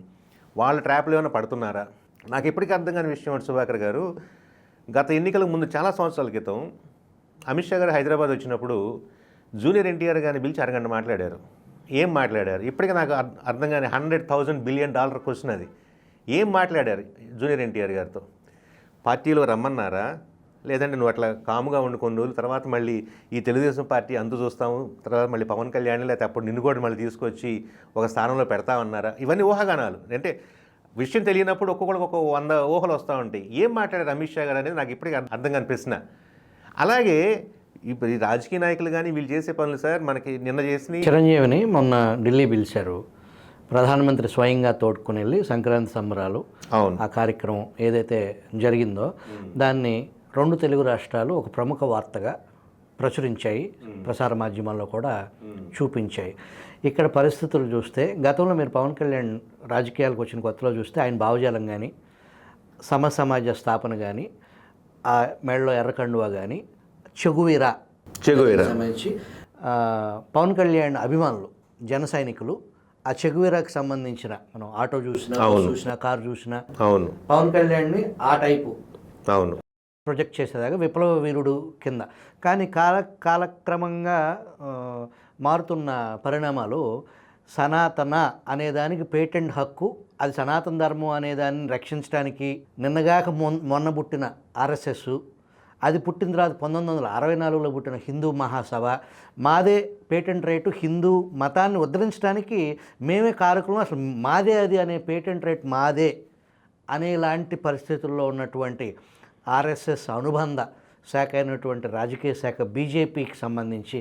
వాళ్ళ ట్రాప్లో ఏమైనా పడుతున్నారా? నాకు ఎప్పటికీ అర్థం కాని విషయం అంటే, సుభాకర్ గారు, గత ఎన్నికలకు ముందు చాలా సంవత్సరాల క్రితం అమిత్ షా గారు హైదరాబాద్ వచ్చినప్పుడు జూనియర్ ఎన్టీఆర్ గారిని పిలిచి అరగంట మాట్లాడారు. ఏం మాట్లాడారు? ఇప్పటికీ నాకు అర్థం కాని $100,000 బిలియన్ క్వశ్చన్ అది. ఏం మాట్లాడారు జూనియర్ ఎన్టీఆర్ గారితో? పార్టీలో రమ్మన్నారా? లేదంటే నువ్వు అట్లా కాముగా ఉండి కొన్ని రోజుల తర్వాత మళ్ళీ ఈ తెలుగుదేశం పార్టీ అంతు చూస్తాము, తర్వాత మళ్ళీ పవన్ కళ్యాణ్ లేకపోతే అప్పుడు నిన్ను కూడా మళ్ళీ తీసుకొచ్చి ఒక స్థానంలో పెడతామన్నారా? ఇవన్నీ ఊహాగానాలు. అంటే విషయం తెలియనప్పుడు ఒక్కొక్కడికి 100 ఊహలు వస్తూ ఉంటాయి. ఏం మాట్లాడారు అమిత్ షా గారు అనేది నాకు ఇప్పటికీ అర్థం కనిపిస్తున్నా. అలాగే ఇప్పుడు ఈ రాజకీయ నాయకులు కానీ వీళ్ళు చేసే పనులు సార్, మనకి నిన్న చేసిన చిరంజీవిని మొన్న ఢిల్లీ పిలిచారు, ప్రధానమంత్రి స్వయంగా తోడుకుని వెళ్ళి సంక్రాంతి సంబరాలు, అవును, ఆ కార్యక్రమం ఏదైతే జరిగిందో దాన్ని 2 తెలుగు రాష్ట్రాలు ఒక ప్రముఖ వార్తగా ప్రచురించాయి, ప్రసార మాధ్యమాల్లో కూడా చూపించాయి. ఇక్కడ పరిస్థితులు చూస్తే గతంలో మీరు పవన్ కళ్యాణ్ రాజకీయాలకు వచ్చిన కొత్తలో చూస్తే ఆయన భావజాలం కానీ, సమాజ స్థాపన కానీ, ఆ మెడలో ఎర్రకండువా కానీ, చెగువీరా సంబంధించి పవన్ కళ్యాణ్ అభిమానులు, జన సైనికులు ఆ చెగువీరాకి సంబంధించిన మనం ఆటో చూసినా కారు చూసినా పవన్ కళ్యాణ్ని ఆ టైపు ప్రొజెక్ట్ చేసేదాకా విప్లవ వీరుడు కింద. కానీ కాలక్రమంగా మారుతున్న పరిణామాలు, సనాతన అనేదానికి పేటెంట్ హక్కు, అది సనాతన ధర్మం అనేదాన్ని రక్షించడానికి నిన్నగాక మొన్న పుట్టిన ఆర్ఎస్ఎస్, అది పుట్టిన తర్వాత 1964లో పుట్టిన హిందూ మహాసభ, మాదే పేటెంట్ రైటు, హిందూ మతాన్ని ఉద్ధరించడానికి మేమే కారకులం, అసలు మాదే అది అనే పేటెంట్ రైట్ మాదే అనేలాంటి పరిస్థితుల్లో ఉన్నటువంటి ఆర్ఎస్ఎస్ అనుబంధ శాఖ అయినటువంటి రాజకీయ శాఖ బీజేపీకి సంబంధించి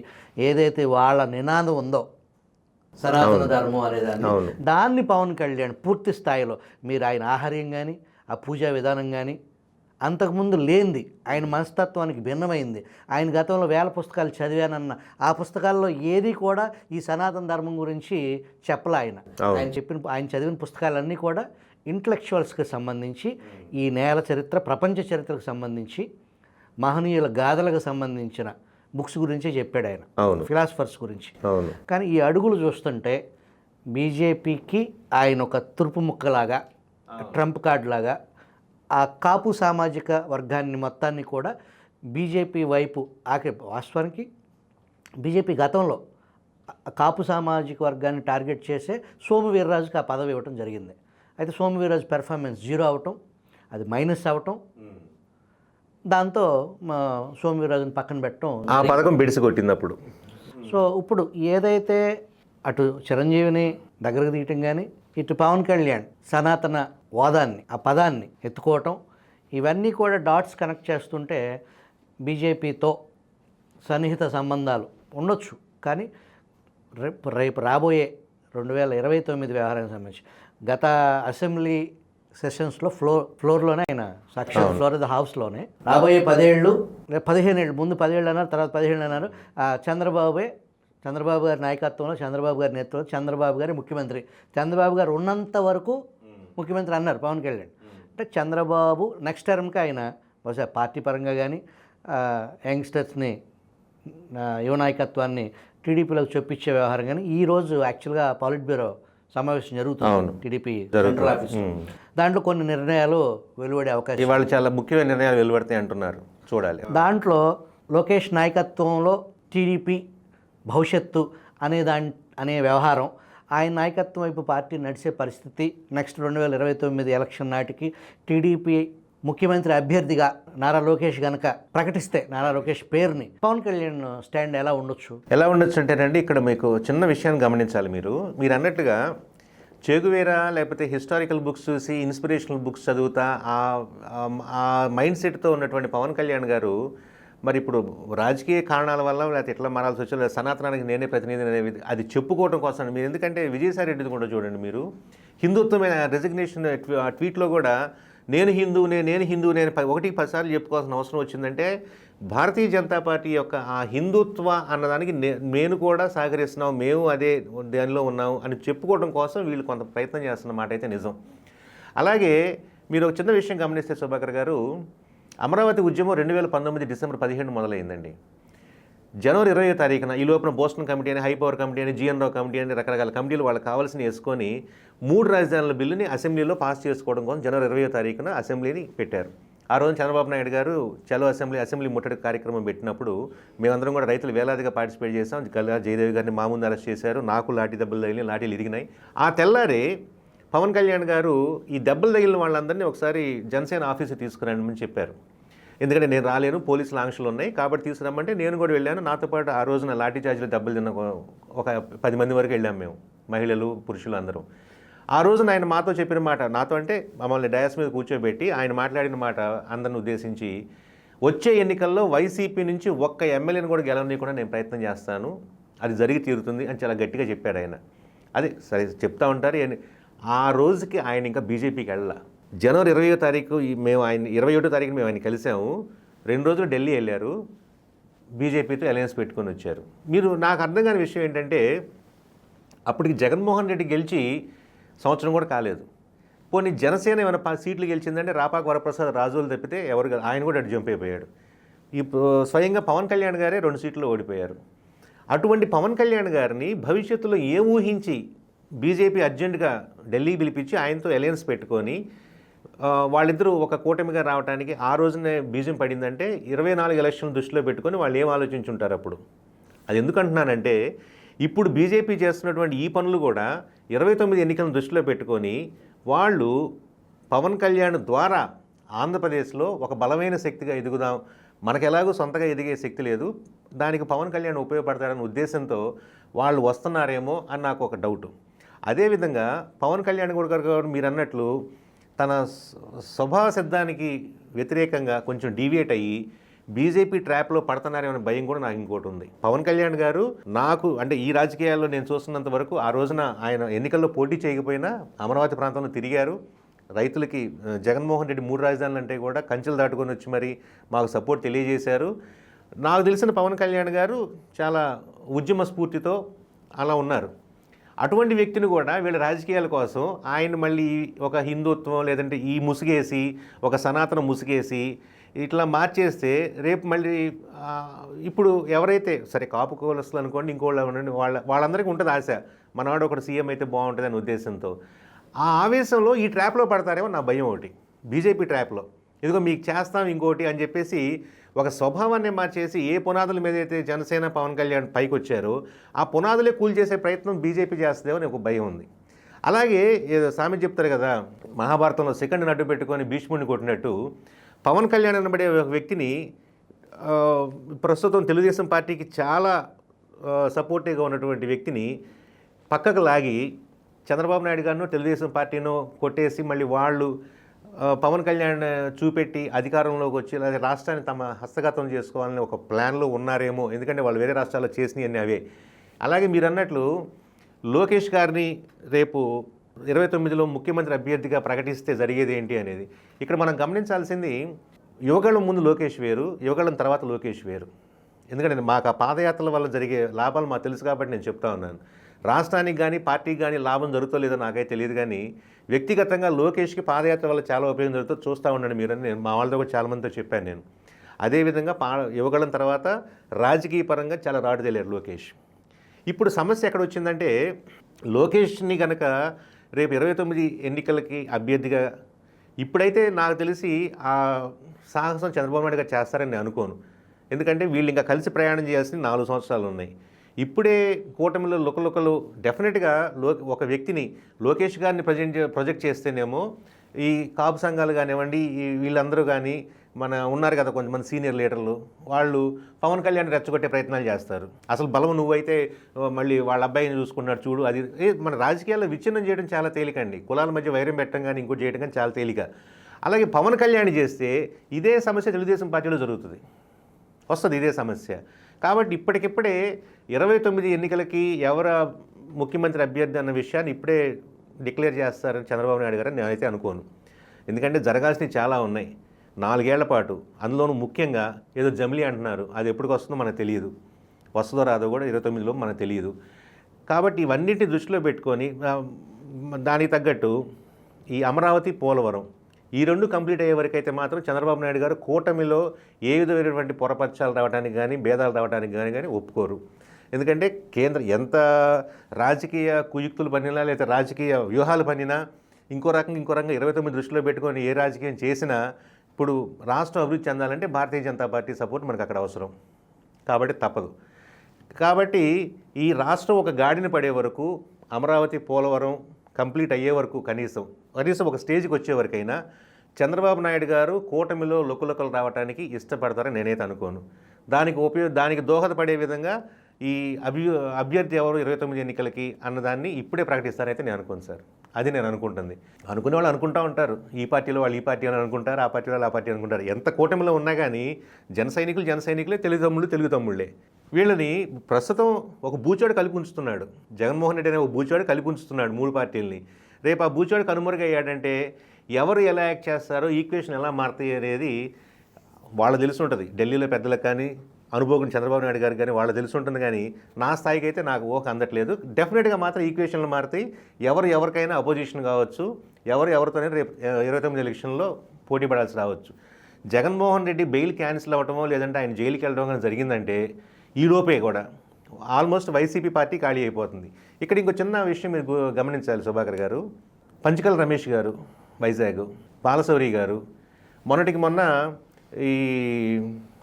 ఏదైతే వాళ్ళ నినాదం ఉందో సనాతన ధర్మం అనేదాన్ని, దాన్ని పవన్ కళ్యాణ్ పూర్తి స్థాయిలో, మీరు ఆయన ఆహార్యం కానీ ఆ పూజా విధానం కానీ అంతకుముందు లేనిది, ఆయన మనస్తత్వానికి భిన్నమైంది. ఆయన గతంలో 1000 పుస్తకాలు చదివానన్న ఆ పుస్తకాల్లో ఏది కూడా ఈ సనాతన ధర్మం గురించి చెప్పలే. ఆయన చదివిన పుస్తకాలన్నీ కూడా ఇంటలెక్చువల్స్కి సంబంధించి, ఈ నేల చరిత్ర, ప్రపంచ చరిత్రకు సంబంధించి, మహనీయుల గాథలకు సంబంధించిన బుక్స్ గురించే చెప్పాడు ఆయన, ఫిలాసఫర్స్ గురించి. కానీ ఈ అడుగులు చూస్తుంటే బీజేపీకి ఆయన ఒక తురుపు ముక్కలాగా, ట్రంప్ కార్డు లాగా ఆ కాపు సామాజిక వర్గాన్ని మొత్తాన్ని కూడా బీజేపీ వైపు వాస్తవానికి బీజేపీ గతంలో కాపు సామాజిక వర్గాన్ని టార్గెట్ చేసే సోము వీర్రాజుకి ఆ పదవి ఇవ్వటం జరిగింది. అయితే సోము వీర్రాజు పెర్ఫార్మెన్స్ 0 అవటం, అది మైనస్ అవటం, దాంతో సోము వీర్రాజుని పక్కన పెట్టడం, ఆ పథకం బిడిసి కొట్టినప్పుడు. సో ఇప్పుడు ఏదైతే అటు చిరంజీవిని దగ్గరకు తీయటం కానీ, ఇటు పవన్ కళ్యాణ్ సనాతన వాదాన్ని, ఆ పదాన్ని ఎత్తుకోవటం, ఇవన్నీ కూడా డాట్స్ కనెక్ట్ చేస్తుంటే బీజేపీతో సన్నిహిత సంబంధాలు ఉండొచ్చు. కానీ రేపు రాబోయే 2029 వ్యవహారానికి సంబంధించి గత అసెంబ్లీ సెషన్స్లో ఫ్లోర్లోనే ఆయన సాక్షాత్ ఫ్లోర్ ఆఫ్ ద హౌస్లోనే రాబోయే 10 ఏళ్ళు 15 ఏళ్ళు, ముందు 10 ఏళ్ళు అన్నారు, తర్వాత 17 అన్నారు. చంద్రబాబు గారి నాయకత్వంలో, చంద్రబాబు గారి నేతృత్వంలో, చంద్రబాబు గారి ముఖ్యమంత్రి, చంద్రబాబు గారు ఉన్నంత వరకు ముఖ్యమంత్రి అన్నారు పవన్ కళ్యాణ్. అంటే చంద్రబాబు నెక్స్ట్ టర్మ్కి ఆయన బహుశా పార్టీ పరంగా కానీ యంగ్స్టర్స్ని యువ నాయకత్వాన్ని టీడీపీలోకి చొప్పించే వ్యవహారం కానీ ఈరోజు యాక్చువల్గా పాలిట్ బ్యూరో సమావేశం జరుగుతుంది టీడీపీ సెంట్రల్ ఆఫీస్. దాంట్లో కొన్ని నిర్ణయాలు వెలువడే అవకాశం, ఇవాళ చాలా ముఖ్యమైన నిర్ణయాలు వెలువడతాయి అంటున్నారు, చూడాలి. దాంట్లో లోకేష్ నాయకత్వంలో టీడీపీ భవిష్యత్తు అనే వ్యవహారం, ఆయన నాయకత్వం వైపు పార్టీ నడిచే పరిస్థితి, నెక్స్ట్ 2029 ఎలక్షన్ నాటికి టీడీపీ ముఖ్యమంత్రి అభ్యర్థిగా నారా లోకేష్ కనుక ప్రకటిస్తే, నారా లోకేష్ పేరుని, పవన్ కళ్యాణ్ స్టాండ్ ఎలా ఉండొచ్చు అంటేనండి, ఇక్కడ మీకు చిన్న విషయాన్ని గమనించాలి. మీరు అన్నట్టుగా చెగువేరా లేకపోతే హిస్టారికల్ బుక్స్ చూసి ఇన్స్పిరేషనల్ బుక్స్ చదువుతా ఆ మైండ్ సెట్తో ఉన్నటువంటి పవన్ కళ్యాణ్ గారు మరి ఇప్పుడు రాజకీయ కారణాల వల్ల లేకపోతే ఎట్లా మారాల్సి వచ్చో, లేదా సనాతనానికి నేనే ప్రతినిధి అనేది అది చెప్పుకోవడం కోసం మీరు, ఎందుకంటే విజయసాయి రెడ్డిది కూడా చూడండి మీరు, హిందుత్వమైన రెసిగ్నేషన్ ట్వీట్లో కూడా నేను హిందువునే 1-10 సార్లు చెప్పుకోవాల్సిన అవసరం వచ్చిందంటే భారతీయ జనతా పార్టీ యొక్క ఆ హిందుత్వ అన్నదానికి నేను కూడా సహకరిస్తున్నాం, మేము అదే దానిలో ఉన్నాము అని చెప్పుకోవడం కోసం వీళ్ళు కొంత ప్రయత్నం చేస్తున్న మాట అయితే నిజం. అలాగే మీరు ఒక చిన్న విషయం గమనిస్తే సుభాకర్ గారు, అమరావతి ఉద్యమం 2019 డిసెంబర్ 15 మొదలైందండి. జనవరి 20వ తారీఖున ఈ లోపల బోస్టన్ కమిటీ అని, హై పవర్ కమిటీ అని, జీఎన్ రావు కమిటీ అని రకరకాల కమిటీలు వాళ్ళకి కావాల్సిన వేసుకొని 3 రాజధానుల బిల్లుని అసెంబ్లీలో పాస్ చేసుకోవడం కోసం జనవరి 20వ తారీఖున అసెంబ్లీని పెట్టారు. ఆ రోజు చంద్రబాబు నాయుడు గారు చలో అసెంబ్లీ ముట్టడి కార్యక్రమం పెట్టినప్పుడు మేమందరం కూడా రైతులు వేలాదిగా పార్టిసిపేట్ చేసాం. గల్లా జయదేవి గారిని మా ముందు అరెస్ట్ చేశారు, నాకు లాఠీ దెబ్బలు తగిలి లాఠీలు ఇరిగినాయి. ఆ తెల్లారే పవన్ కళ్యాణ్ గారు ఈ దెబ్బలు తగిలిన వాళ్ళందరినీ ఒకసారి జనసేన ఆఫీసు తీసుకురండి చెప్పారు. ఎందుకంటే నేను రాలేను, పోలీసులు ఆంక్షలు ఉన్నాయి కాబట్టి తీసుకురమ్మంటే నేను కూడా వెళ్ళాను. నాతో పాటు ఆ రోజున లాఠీ చార్జీలు దెబ్బలు తిన్న ఒక 10 మంది వరకు వెళ్ళాము మేము, మహిళలు పురుషులు అందరూ. ఆ రోజున ఆయన మాతో చెప్పిన మాట, నాతో అంటే మమ్మల్ని డయాస్ మీద కూర్చోబెట్టి ఆయన మాట్లాడిన మాట అందరిని ఉద్దేశించి, వచ్చే ఎన్నికల్లో వైసీపీ నుంచి ఒక్క ఎమ్మెల్యేని కూడా గెలవనీయకుండా నేను ప్రయత్నం చేస్తాను, అది జరిగి తీరుతుంది అని చాలా గట్టిగా చెప్పాడు ఆయన. అది సరే చెప్తా ఉంటారు. ఆ రోజుకి ఆయన ఇంకా బీజేపీకి వెళ్ళాల. జనవరి 20వ తారీఖు మేము ఆయన 21వ తారీఖున మేము ఆయన కలిసాము. 2 రోజులు ఢిల్లీ వెళ్ళారు, బీజేపీతో అలయన్స్ పెట్టుకొని వచ్చారు. మీరు నాకు అర్థం కాని విషయం ఏంటంటే, అప్పటికి జగన్మోహన్ రెడ్డి గెలిచి సంవత్సరం కూడా కాలేదు. పోనీ జనసేన ఏమైనా సీట్లు గెలిచిందంటే రాపాక వరప్రసాద్ రాజులు తప్పితే ఎవరు, ఆయన కూడా అటు జంప్ అయిపోయాడు. ఇప్పుడు స్వయంగా పవన్ కళ్యాణ్ గారే 2 సీట్లు ఓడిపోయారు. అటువంటి పవన్ కళ్యాణ్ గారిని భవిష్యత్తులో ఊహించి బీజేపీ అర్జెంటుగా ఢిల్లీ పిలిపించి ఆయనతో అలయన్స్ పెట్టుకొని వాళ్ళిద్దరూ ఒక కూటమిగా రావడానికి ఆ రోజునే బీజం పడిందంటే 24 ఎలక్షన్ దృష్టిలో పెట్టుకొని వాళ్ళు ఏం ఆలోచించుంటారు అప్పుడు. అది ఎందుకు అంటున్నానంటే, ఇప్పుడు బీజేపీ చేస్తున్నటువంటి ఈ పనులు కూడా 29 ఎన్నికలను దృష్టిలో పెట్టుకొని వాళ్ళు పవన్ కళ్యాణ్ ద్వారా ఆంధ్రప్రదేశ్లో ఒక బలమైన శక్తిగా ఎదుగుదాం, మనకు ఎలాగో సొంతగా ఎదిగే శక్తి లేదు, దానికి పవన్ కళ్యాణ్ ఉపయోగపడతాడనే ఉద్దేశంతో వాళ్ళు వస్తున్నారేమో అని నాకు ఒక డౌటు. అదేవిధంగా పవన్ కళ్యాణ్ గారు మీరు అన్నట్లు తన స్వభావ సిద్ధానికి వ్యతిరేకంగా కొంచెం డీవియేట్ అయ్యి బీజేపీ ట్రాప్లో పడుతున్నారేమనే భయం కూడా నాకు ఇంకోటి ఉంది. పవన్ కళ్యాణ్ గారు నాకు అంటే ఈ రాజకీయాల్లో నేను చూస్తున్నంత వరకు ఆ రోజున ఆయన ఎన్నికల్లో పోటీ చేయకపోయినా అమరావతి ప్రాంతంలో తిరిగారు. రైతులకి జగన్మోహన్ రెడ్డి 3 రాజధానులు అంటే కూడా కంచెలు దాటుకొని వచ్చి మరి మాకు సపోర్ట్ తెలియజేశారు. నాకు తెలిసిన పవన్ కళ్యాణ్ గారు చాలా ఉద్యమ స్ఫూర్తితో అలా ఉన్నారు. అటువంటి వ్యక్తిని కూడా వీళ్ళ రాజకీయాల కోసం ఆయన మళ్ళీ ఒక హిందుత్వం లేదంటే ఈ ముసుగేసి ఒక సనాతన ముసుగేసి ఇట్లా మార్చేస్తే రేపు మళ్ళీ ఇప్పుడు ఎవరైతే సరే కాపు కులస్తులు అనుకోండి, ఇంకోళ్ళు వాళ్ళందరికీ ఉంటుంది ఆశ, మనవాడు ఒకటి సీఎం అయితే బాగుంటుంది అనే ఉద్దేశంతో ఆ ఆవేశంలో ఈ ట్రాప్లో పడతారేమో నా భయం ఒకటి. బీజేపీ ట్రాప్లో ఇదిగో మీకు చేస్తాం ఇంకోటి అని చెప్పేసి ఒక స్వభావాన్ని మార్చేసి ఏ పునాదుల మీద అయితే జనసేన పవన్ కళ్యాణ్ పైకి వచ్చారో ఆ పునాదులే కూల్చేసే ప్రయత్నం బీజేపీ చేస్తుందేమో అని ఒక భయం ఉంది. అలాగే ఏదో సామెత చెప్తారు కదా, మహాభారతంలో సెకండ్ నడ్డు పెట్టుకొని భీష్ముడిని కొట్టినట్టు పవన్ కళ్యాణ్ అనబడే ఒక వ్యక్తిని ప్రస్తుతం తెలుగుదేశం పార్టీకి చాలా సపోర్టివ్గా ఉన్నటువంటి వ్యక్తిని పక్కకు లాగి చంద్రబాబు నాయుడు గారిను తెలుగుదేశం పార్టీను కొట్టేసి మళ్ళీ వాళ్ళు పవన్ కళ్యాణ్ చూపెట్టి అధికారంలోకి వచ్చి లేదా రాష్ట్రాన్ని తమ హస్తగతం చేసుకోవాలని ఒక ప్లాన్లో ఉన్నారేమో. ఎందుకంటే వాళ్ళు వేరే రాష్ట్రాల్లో చేసినవి అన్నీ అవే. అలాగే మీరు అన్నట్లు లోకేష్ గారిని రేపు 29లో ముఖ్యమంత్రి అభ్యర్థిగా ప్రకటిస్తే జరిగేది ఏంటి అనేది. ఇక్కడ మనం గమనించాల్సింది, యువగళం ముందు లోకేష్ వేరు, యువగళం తర్వాత లోకేష్ వేరు. ఎందుకంటే మాకు ఆ పాదయాత్రల వల్ల జరిగే లాభాలు మాకు తెలుసు కాబట్టి నేను చెప్తా ఉన్నాను. రాష్ట్రానికి కానీ పార్టీకి కానీ లాభం జరుగుతో లేదో నాకైతే తెలియదు, కానీ వ్యక్తిగతంగా లోకేష్కి పాదయాత్ర వల్ల చాలా ఉపయోగం జరుగుతుందో చూస్తూ ఉండండి మీరని నేను మా వాళ్ళతో కూడా చాలామందితో చెప్పాను నేను. అదేవిధంగా యువగళం తర్వాత రాజకీయ పరంగా చాలా రాటుదేలారు లోకేష్. ఇప్పుడు సమస్య ఎక్కడ వచ్చిందంటే, లోకేష్ని కనుక రేపు 29 ఎన్నికలకి అభ్యర్థిగా ఇప్పుడైతే నాకు తెలిసి ఆ సాహసం చంద్రబాబు నాయుడు గారు చేస్తారని నేను అనుకోను. ఎందుకంటే వీళ్ళు ఇంకా కలిసి ప్రయాణం చేయాల్సిన 4 సంవత్సరాలు ఉన్నాయి. ఇప్పుడే కూటమిలో లుకలుకలు డెఫినెట్గా ఒక వ్యక్తిని లోకేష్ గారిని ప్రొజెక్ట్ చేస్తేనేమో ఈ కాపు సంఘాలు కానివ్వండి, వీళ్ళందరూ కానీ ఉన్నారు కదా కొంతమంది సీనియర్ లీడర్లు, వాళ్ళు పవన్ కళ్యాణ్ రెచ్చగొట్టే ప్రయత్నాలు చేస్తారు. అసలు బలం నువ్వైతే మళ్ళీ వాళ్ళ అబ్బాయిని చూసుకున్నాడు చూడు, అది మన రాజకీయాల్లో విచ్ఛిన్నం చేయడం చాలా తేలికండి. కులాల మధ్య వైరం పెట్టడం కానీ ఇంకోటి చేయడం కానీ చాలా తేలిక. అలాగే పవన్ కళ్యాణ్ చేస్తే ఇదే సమస్య తెలుగుదేశం పార్టీలో జరుగుతుంది, వస్తుంది ఇదే సమస్య. కాబట్టి ఇప్పటికిప్పుడే 29 ఎన్నికలకి ఎవరు ముఖ్యమంత్రి అభ్యర్థి అన్న విషయాన్ని ఇప్పుడే డిక్లేర్ చేస్తారని చంద్రబాబు నాయుడు గారు నేనైతే అనుకోను. ఎందుకంటే జరగాల్సినవి చాలా ఉన్నాయి 4 ఏళ్ల పాటు. అందులోనూ ముఖ్యంగా ఏదో జమిలీ అంటున్నారు, అది ఎప్పటికి వస్తుందో మనకు తెలియదు, వస్తుందో రాదో కూడా 29లో మనకు తెలియదు. కాబట్టి ఇవన్నిటిని దృష్టిలో పెట్టుకొని దానికి తగ్గట్టు ఈ అమరావతి పోలవరం ఈ 2 కంప్లీట్ అయ్యే వరకు అయితే మాత్రం చంద్రబాబు నాయుడు గారు కూటమిలో ఏ విధమైనటువంటి పొరపక్షాలు రావడానికి కానీ భేదాలు రావడానికి కానీ ఒప్పుకోరు. ఎందుకంటే కేంద్రం ఎంత రాజకీయ కుయుక్తులు పనినా లేదా రాజకీయ వ్యూహాలు పనినా ఇంకో రకంగా 29 దృష్టిలో పెట్టుకొని ఏ రాజకీయం చేసినా ఇప్పుడు రాష్ట్రం అభివృద్ధి చెందాలంటే భారతీయ జనతా పార్టీ సపోర్ట్ మనకు అక్కడ అవసరం, కాబట్టి తప్పదు. కాబట్టి ఈ రాష్ట్రం ఒక గాడిన పడే వరకు, అమరావతి పోలవరం కంప్లీట్ అయ్యే వరకు కనీసం ఒక స్టేజ్కి వచ్చే వరకైనా చంద్రబాబు నాయుడు గారు కూటమిలో లుకలుకలు రావడానికి ఇష్టపడతారని నేనైతే అనుకోను. దానికి దోహదపడే విధంగా ఈ అభ్యర్థి ఎవరు 29 ఎన్నికలకి అన్నదాన్ని ఇప్పుడే ప్రకటిస్తారైతే నేను అనుకోను సార్. అది నేను అనుకుంటుంది. అనుకునే వాళ్ళు అనుకుంటూ ఉంటారు, ఈ పార్టీలో వాళ్ళు ఈ పార్టీ అని అనుకుంటారు, ఆ పార్టీలో వాళ్ళు ఆ పార్టీ అనుకుంటారు. ఎంత కూటమిలో ఉన్నా కానీ జన సైనికులే, తెలుగు తమ్ముళ్ళే. వీళ్ళని ప్రస్తుతం ఒక బూచోడు కలిపి ఉంచుతున్నాడు జగన్మోహన్ రెడ్డి అనే ఒక బూచోడు కలిపి ఉంచుతున్నాడు 3 పార్టీలని. రేపు ఆ బూచోడు కనుమరుగయ్యాడంటే ఎవరు ఎలా యాక్ట్ చేస్తారో, ఈక్వేషన్ ఎలా మారుతాయి అనేది వాళ్ళు తెలిసి ఉంటుంది. ఢిల్లీలో పెద్దలకు కానీ అనుభవం చంద్రబాబు నాయుడు గారికి కానీ వాళ్ళు తెలిసి ఉంటుంది, కానీ నా స్థాయికి అయితే నాకు ఊహ అందట్లేదు. డెఫినెట్గా మాత్రం ఈక్వేషన్లు మారుతాయి. ఎవరికైనా అపోజిషన్ కావచ్చు, ఎవరితోనే రేపు 29 ఎలక్షన్లో పోటీ పడాల్సి రావచ్చు. జగన్మోహన్ రెడ్డి బెయిల్ క్యాన్సిల్ అవ్వటమో లేదంటే ఆయన జైలుకి వెళ్ళడం కానీ జరిగిందంటే ఈ లోపే కూడా ఆల్మోస్ట్ వైసీపీ పార్టీ ఖాళీ అయిపోతుంది. ఇక్కడ ఇంకో చిన్న విషయం మీరు గమనించాలి సుభాకర్ గారు. పంచకల్ రమేష్ గారు వైజాగ్, బాలశౌరి గారు మొన్న ఈ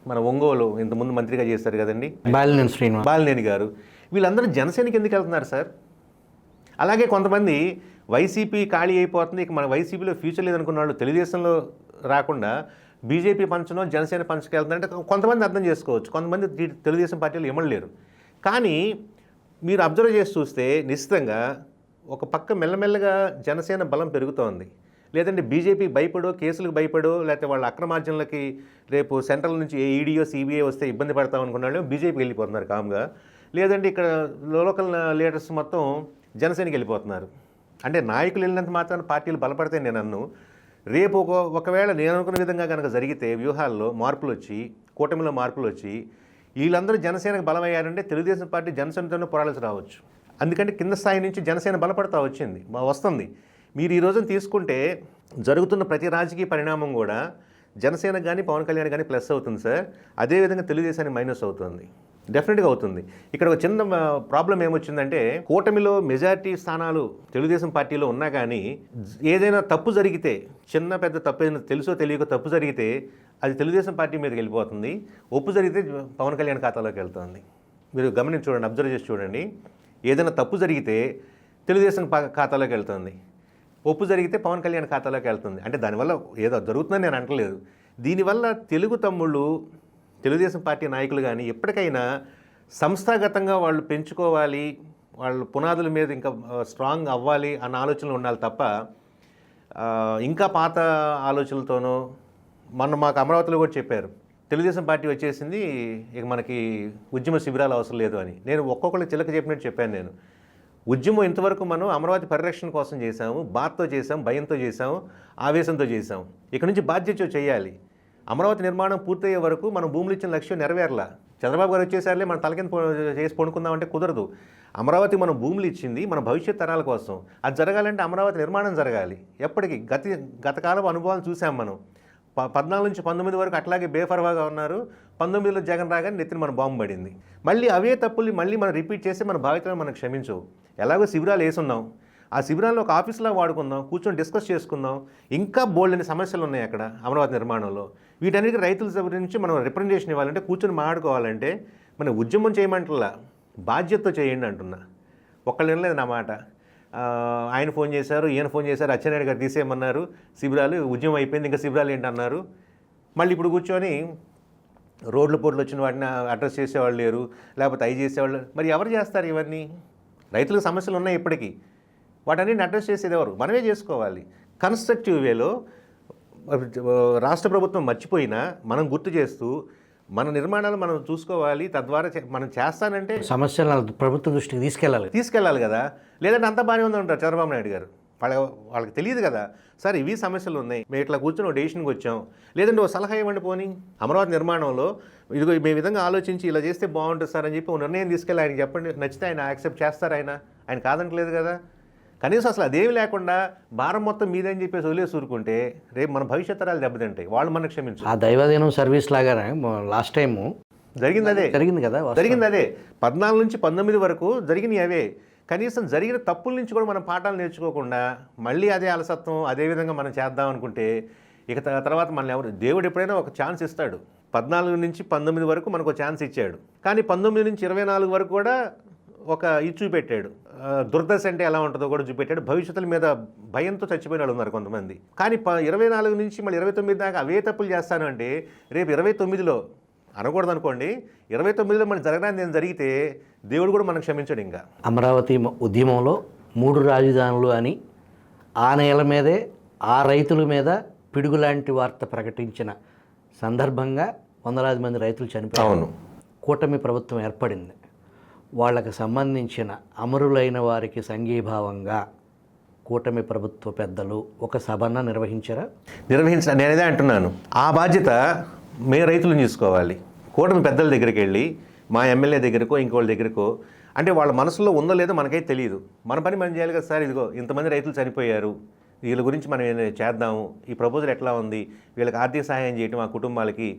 మన ఒంగోలు ఇంతకుముందు మంత్రిగా చేస్తారు కదండి బాలినేని గారు, వీళ్ళందరూ జనసేనకి ఎందుకు వెళ్తున్నారు సార్? అలాగే కొంతమంది వైసీపీ ఖాళీ అయిపోతుంది, ఇక మన వైసీపీలో ఫ్యూచర్ లేదనుకున్న వాళ్ళు తెలుగుదేశంలో రాకుండా బీజేపీ పంచనో జనసేన పంచకి వెళ్తున్నారంటే కొంతమంది అర్థం చేసుకోవచ్చు, కొంతమంది తెలుగుదేశం పార్టీలు ఇమ్మలేరు. కానీ మీరు అబ్జర్వ్ చేసి చూస్తే నిశ్చితంగా ఒక పక్క మెల్లమెల్లగా జనసేన బలం పెరుగుతోంది. లేదంటే బీజేపీ భయపడో, కేసులకు భయపడో, లేకపోతే వాళ్ళ అక్రమార్జనలకి రేపు సెంట్రల్ నుంచి ఈడీఓ సిబిఐ వస్తే ఇబ్బంది పడతాం అనుకున్న వాళ్ళు బీజేపీకి వెళ్ళిపోతున్నారు కామ్గా. లేదంటే ఇక్కడ లోకల్ లీడర్స్ మొత్తం జనసేనకి వెళ్ళిపోతున్నారు. అంటే నాయకులు వెళ్ళినంత మాత్రాన పార్టీలు బలపడితే నేను అన్ను. రేపు ఒకవేళ నేను అనుకున్న విధంగా కనుక జరిగితే వ్యూహాల్లో మార్పులు వచ్చి, కూటమిలో మార్పులు వచ్చి వీళ్ళందరూ జనసేనకు బలమయ్యారంటే తెలుగుదేశం పార్టీ జనసేనతోనే పోరాడాల్సి రావచ్చు. అందుకంటే కింద స్థాయి నుంచి జనసేన బలపడతా వస్తుంది. మీరు ఈ రోజున తీసుకుంటే జరుగుతున్న ప్రతి రాజకీయ పరిణామం కూడా జనసేనకు కానీ పవన్ కళ్యాణ్ కానీ ప్లస్ అవుతుంది సార్. అదేవిధంగా తెలుగుదేశానికి మైనస్ అవుతుంది, డెఫినెట్గా అవుతుంది. ఇక్కడ ఒక చిన్న ప్రాబ్లం ఏమొచ్చిందంటే కూటమిలో మెజారిటీ స్థానాలు తెలుగుదేశం పార్టీలో ఉన్నా కానీ ఏదైనా తప్పు జరిగితే, చిన్న పెద్ద తప్పు ఏదైనా తెలుసో తెలియకో తప్పు జరిగితే అది తెలుగుదేశం పార్టీ మీదకి వెళ్ళిపోతుంది, ఒప్పు జరిగితే పవన్ కళ్యాణ్ ఖాతాలోకి వెళ్తుంది. మీరు గమనించి చూడండి, అబ్జర్వ్ చేసి చూడండి. ఏదైనా తప్పు జరిగితే తెలుగుదేశం ఖాతాలోకి వెళ్తుంది, ఒప్పు జరిగితే పవన్ కళ్యాణ్ ఖాతాలోకి వెళ్తుంది. అంటే దానివల్ల ఏదో జరుగుతుందని నేను అంటలేదు. దీనివల్ల తెలుగు తమ్ముళ్ళు, తెలుగుదేశం పార్టీ నాయకులు కానీ ఎప్పటికైనా సంస్థాగతంగా వాళ్ళు పెంచుకోవాలి, వాళ్ళు పునాదుల మీద ఇంకా స్ట్రాంగ్ అవ్వాలి అన్న ఆలోచనలు ఉండాలి తప్ప ఇంకా పాత ఆలోచనలతోనో. మాకు అమరావతిలో కూడా చెప్పారు, తెలుగుదేశం పార్టీ వచ్చేసింది, ఇక మనకి ఉద్యమ శిబిరాలు అవసరం లేదు అని. నేను ఒక్కొక్కరికి చిలక చెప్పినట్టు చెప్పాను. నేను ఉద్యమం ఇంతవరకు మనం అమరావతి పరిరక్షణ కోసం చేశాము, బాధతో చేసాం, భయంతో చేసాం, ఆవేశంతో చేసాం. ఇక నుంచి బాధ్యత చేయాలి. అమరావతి నిర్మాణం పూర్తయ్యే వరకు మనం భూములు ఇచ్చిన లక్ష్యం నెరవేరలా. చంద్రబాబు గారు వచ్చేసారులే మన తలకింద చేసి పడుకుందామంటే కుదరదు. అమరావతి మనం భూములు ఇచ్చింది మన భవిష్యత్ తరాల కోసం. అది జరగాలంటే అమరావతి నిర్మాణం జరగాలి. ఎప్పటికీ గతకాలపు అనుభవాలు చూసాం మనం. 14 నుంచి 19 వరకు అట్లాగే బేఫర్వాగా ఉన్నారు. 19లో జగన్ రాగానే నెత్తిన మన బాంబు పడింది. మళ్ళీ అవే తప్పుల్ని మళ్ళీ మనం రిపీట్ చేస్తే మన బాధ్యతలు మనకు క్షమించవు. ఎలాగో శిబిరాలు వేసున్నాం, ఆ శిబిరాలను ఒక ఆఫీస్లో వాడుకుందాం, కూర్చొని డిస్కస్ చేసుకుందాం. ఇంకా బోల్డని సమస్యలు ఉన్నాయి అక్కడ అమరావతి నిర్మాణంలో. వీటన్నిటికీ రైతుల గురించి మనం రిప్రజెంటేషన్ ఇవ్వాలంటే, కూర్చొని మాట్లాడుకోవాలంటే మనం ఉద్యమం చేయమంటలా, బాధ్యతతో చేయండి అంటున్నా. ఒక్కళ్ళు వినలేదు నా మాట. ఆయన ఫోన్ చేశారు, ఈయన ఫోన్ చేశారు, అచ్చెన్నాయుడు గారు తీసేయమన్నారు శిబిరాలు, ఉద్యమం అయిపోయింది, ఇంకా శిబిరాలు ఏంటన్నారు. మళ్ళీ ఇప్పుడు కూర్చొని రోడ్ల పోట్లు వచ్చిన వాటిని అడ్రస్ చేసేవాళ్ళు లేరు, లేకపోతే అవి చేసేవాళ్ళు. మరి ఎవరు చేస్తారు ఇవన్నీ? రైతులకు సమస్యలు ఉన్నాయి ఇప్పటికీ, వాటన్నిటిని అడ్రస్ చేసేది ఎవరు? మనమే చేసుకోవాలి. కన్స్ట్రక్టివ్ వేలో రాష్ట్ర ప్రభుత్వం మర్చిపోయినా మనం గుర్తు చేస్తూ మన నిర్మాణాలు మనం చూసుకోవాలి. తద్వారా మనం చేస్తానంటే సమస్యలను ప్రభుత్వ దృష్టికి తీసుకెళ్ళాలి కదా. లేదంటే అంతా బాగానే ఉందంటారు చంద్రబాబు నాయుడు గారు. వాళ్ళకి తెలియదు కదా, సార్ ఇవి సమస్యలు ఉన్నాయి, మేము ఇట్లా కూర్చొని ఒక డెసిషన్కి వచ్చాం, లేదంటే ఒక సలహా ఇవ్వండి పోనీ. అమరావతి నిర్మాణంలో ఇదిగో మేము విధంగా ఆలోచించి ఇలా చేస్తే బాగుంటుంది సార్ అని చెప్పి ఒక నిర్ణయం తీసుకెళ్ళి ఆయన చెప్పండి, నచ్చితే ఆయన యాక్సెప్ట్ చేస్తారు. ఆయన కాదంటలేదు కదా. కనీసం అసలు అదేమి లేకుండా భారం మొత్తం మీదని చెప్పేసి వదిలేసి ఊరుకుంటే రేపు మన భవిష్యత్ తరాలు దెబ్బతింటాయి. వాళ్ళు మనకు క్షమించు. ఆ దైవదినం సర్వీస్ లాగానే లాస్ట్ టైం జరిగింది కదా. 14 నుంచి 19 వరకు జరిగినవి అవే. కనీసం జరిగిన తప్పుల నుంచి కూడా మనం పాఠాలు నేర్చుకోకుండా మళ్ళీ అదే అలసత్వం అదే విధంగా మనం చేద్దాం అనుకుంటే ఇక తర్వాత మనల్ని ఎవరు, దేవుడు ఎప్పుడైనా ఒక ఛాన్స్ ఇస్తాడు. 14 నుంచి 19 వరకు మనకు ఛాన్స్ ఇచ్చాడు, కానీ 19 నుంచి 24 వరకు కూడా ఒక ఇది చూపెట్టాడు. దుర్దశ అంటే ఎలా ఉంటుందో కూడా చూపెట్టాడు. భవిష్యత్తుల మీద భయంతో చచ్చిపోయిన వాళ్ళు ఉన్నారు కొంతమంది. కానీ 24 నుంచి మళ్ళీ 29 దాకా అవే తప్పులు చేస్తాను అంటే రేపు 29లో అనకూడదు అనుకోండి, 29లో మనకి జరగడానికి నేను జరిగితే దేవుడు కూడా మనం క్షమించాడు. ఇంకా అమరావతి ఉద్యమంలో 3 రాజధానులు అని ఆ నేల మీదే ఆ రైతుల మీద పిడుగులాంటి వార్త ప్రకటించిన సందర్భంగా వందలాది మంది రైతులు చనిపోయారు. కూటమి ప్రభుత్వం ఏర్పడింది. వాళ్ళకి సంబంధించిన అమరులైన వారికి సంఘీభావంగా కూటమి ప్రభుత్వ పెద్దలు ఒక సభను నిర్వహించారా? నేనేదే అంటున్నాను, ఆ బాధ్యత మేము రైతులను చూసుకోవాలి. కూటమి పెద్దల దగ్గరికి వెళ్ళి మా ఎమ్మెల్యే దగ్గరకో ఇంకోళ్ళ దగ్గరకో, అంటే వాళ్ళ మనసులో ఉందో లేదో మనకైతే తెలియదు. మన పని మనం చేయాలి కదా సార్. ఇదిగో ఇంతమంది రైతులు చనిపోయారు, వీళ్ళ గురించి మనం చేద్దాము, ఈ ప్రపోజల్ ఎట్లా ఉంది, వీళ్ళకి ఆర్థిక సహాయం చేయటం ఆ కుటుంబాలకి,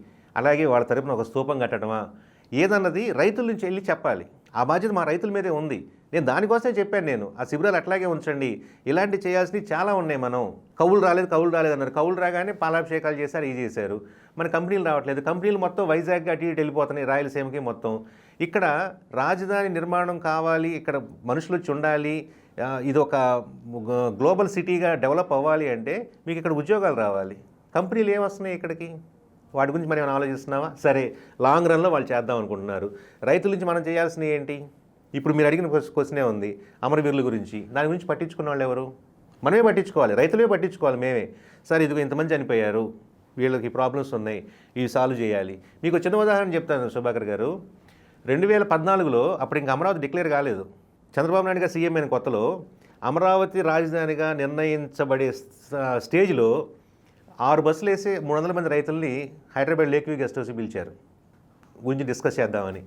అలాగే వాళ్ళ తరపున ఒక స్తూపం కట్టడమా, ఏదన్నది రైతుల నుంచి వెళ్ళి చెప్పాలి. ఆ బాధ్యత మా రైతుల మీదే ఉంది. నేను దానికోసమే చెప్పాను. నేను ఆ శిబిరాలు అట్లాగే ఉంచండి, ఇలాంటి చేయాల్సినవి చాలా ఉన్నాయి. మనం కౌలు రాలేదు అన్నారు, కౌలు రాగానే పాలాభిషేకాలు చేశారు, ఇది చేశారు. మన కంపెనీలు రావట్లేదు, కంపెనీలు మొత్తం వైజాగ్ అటు ఇటు వెళ్ళిపోతున్నాయి, రాయలసీమకి మొత్తం. ఇక్కడ రాజధాని నిర్మాణం కావాలి, ఇక్కడ మనుషులు వచ్చి ఉండాలి, ఇది ఒక గ్లోబల్ సిటీగా డెవలప్ అవ్వాలి అంటే మీకు ఇక్కడ ఉద్యోగాలు రావాలి. కంపెనీలు ఏమొస్తున్నాయి ఇక్కడికి? వాటి గురించి మనం ఏమైనా ఆలోచిస్తున్నావా? సరే, లాంగ్ రన్లో వాళ్ళు చేద్దాం అనుకుంటున్నారు. రైతుల నుంచి మనం చేయాల్సినవి ఏంటి? ఇప్పుడు మీరు అడిగిన క్వశ్చనే ఉంది అమరవీరుల గురించి. దాని గురించి పట్టించుకున్న వాళ్ళు ఎవరు? మనమే పట్టించుకోవాలి, రైతులే పట్టించుకోవాలి. మేమే సార్ ఇదిగో ఇంతమంది చనిపోయారు, వీళ్ళకి ప్రాబ్లమ్స్ ఉన్నాయి, ఇవి సాల్వ్ చేయాలి. మీకు చిన్న ఉదాహరణ చెప్తాను సుభాకర్ గారు. 2014లో అప్పుడు ఇంకా అమరావతి డిక్లేర్ కాలేదు. చంద్రబాబు నాయుడు గారు సీఎం అయిన కొత్తలో అమరావతి రాజధానిగా నిర్ణయించబడే స్టేజ్లో 6 బస్సులు వేసి 300 మంది రైతుల్ని హైదరాబాద్ లేక్ వ్యూ గెస్ట్ హౌస్కి పిలిచారు, గురించి డిస్కస్ చేద్దామని.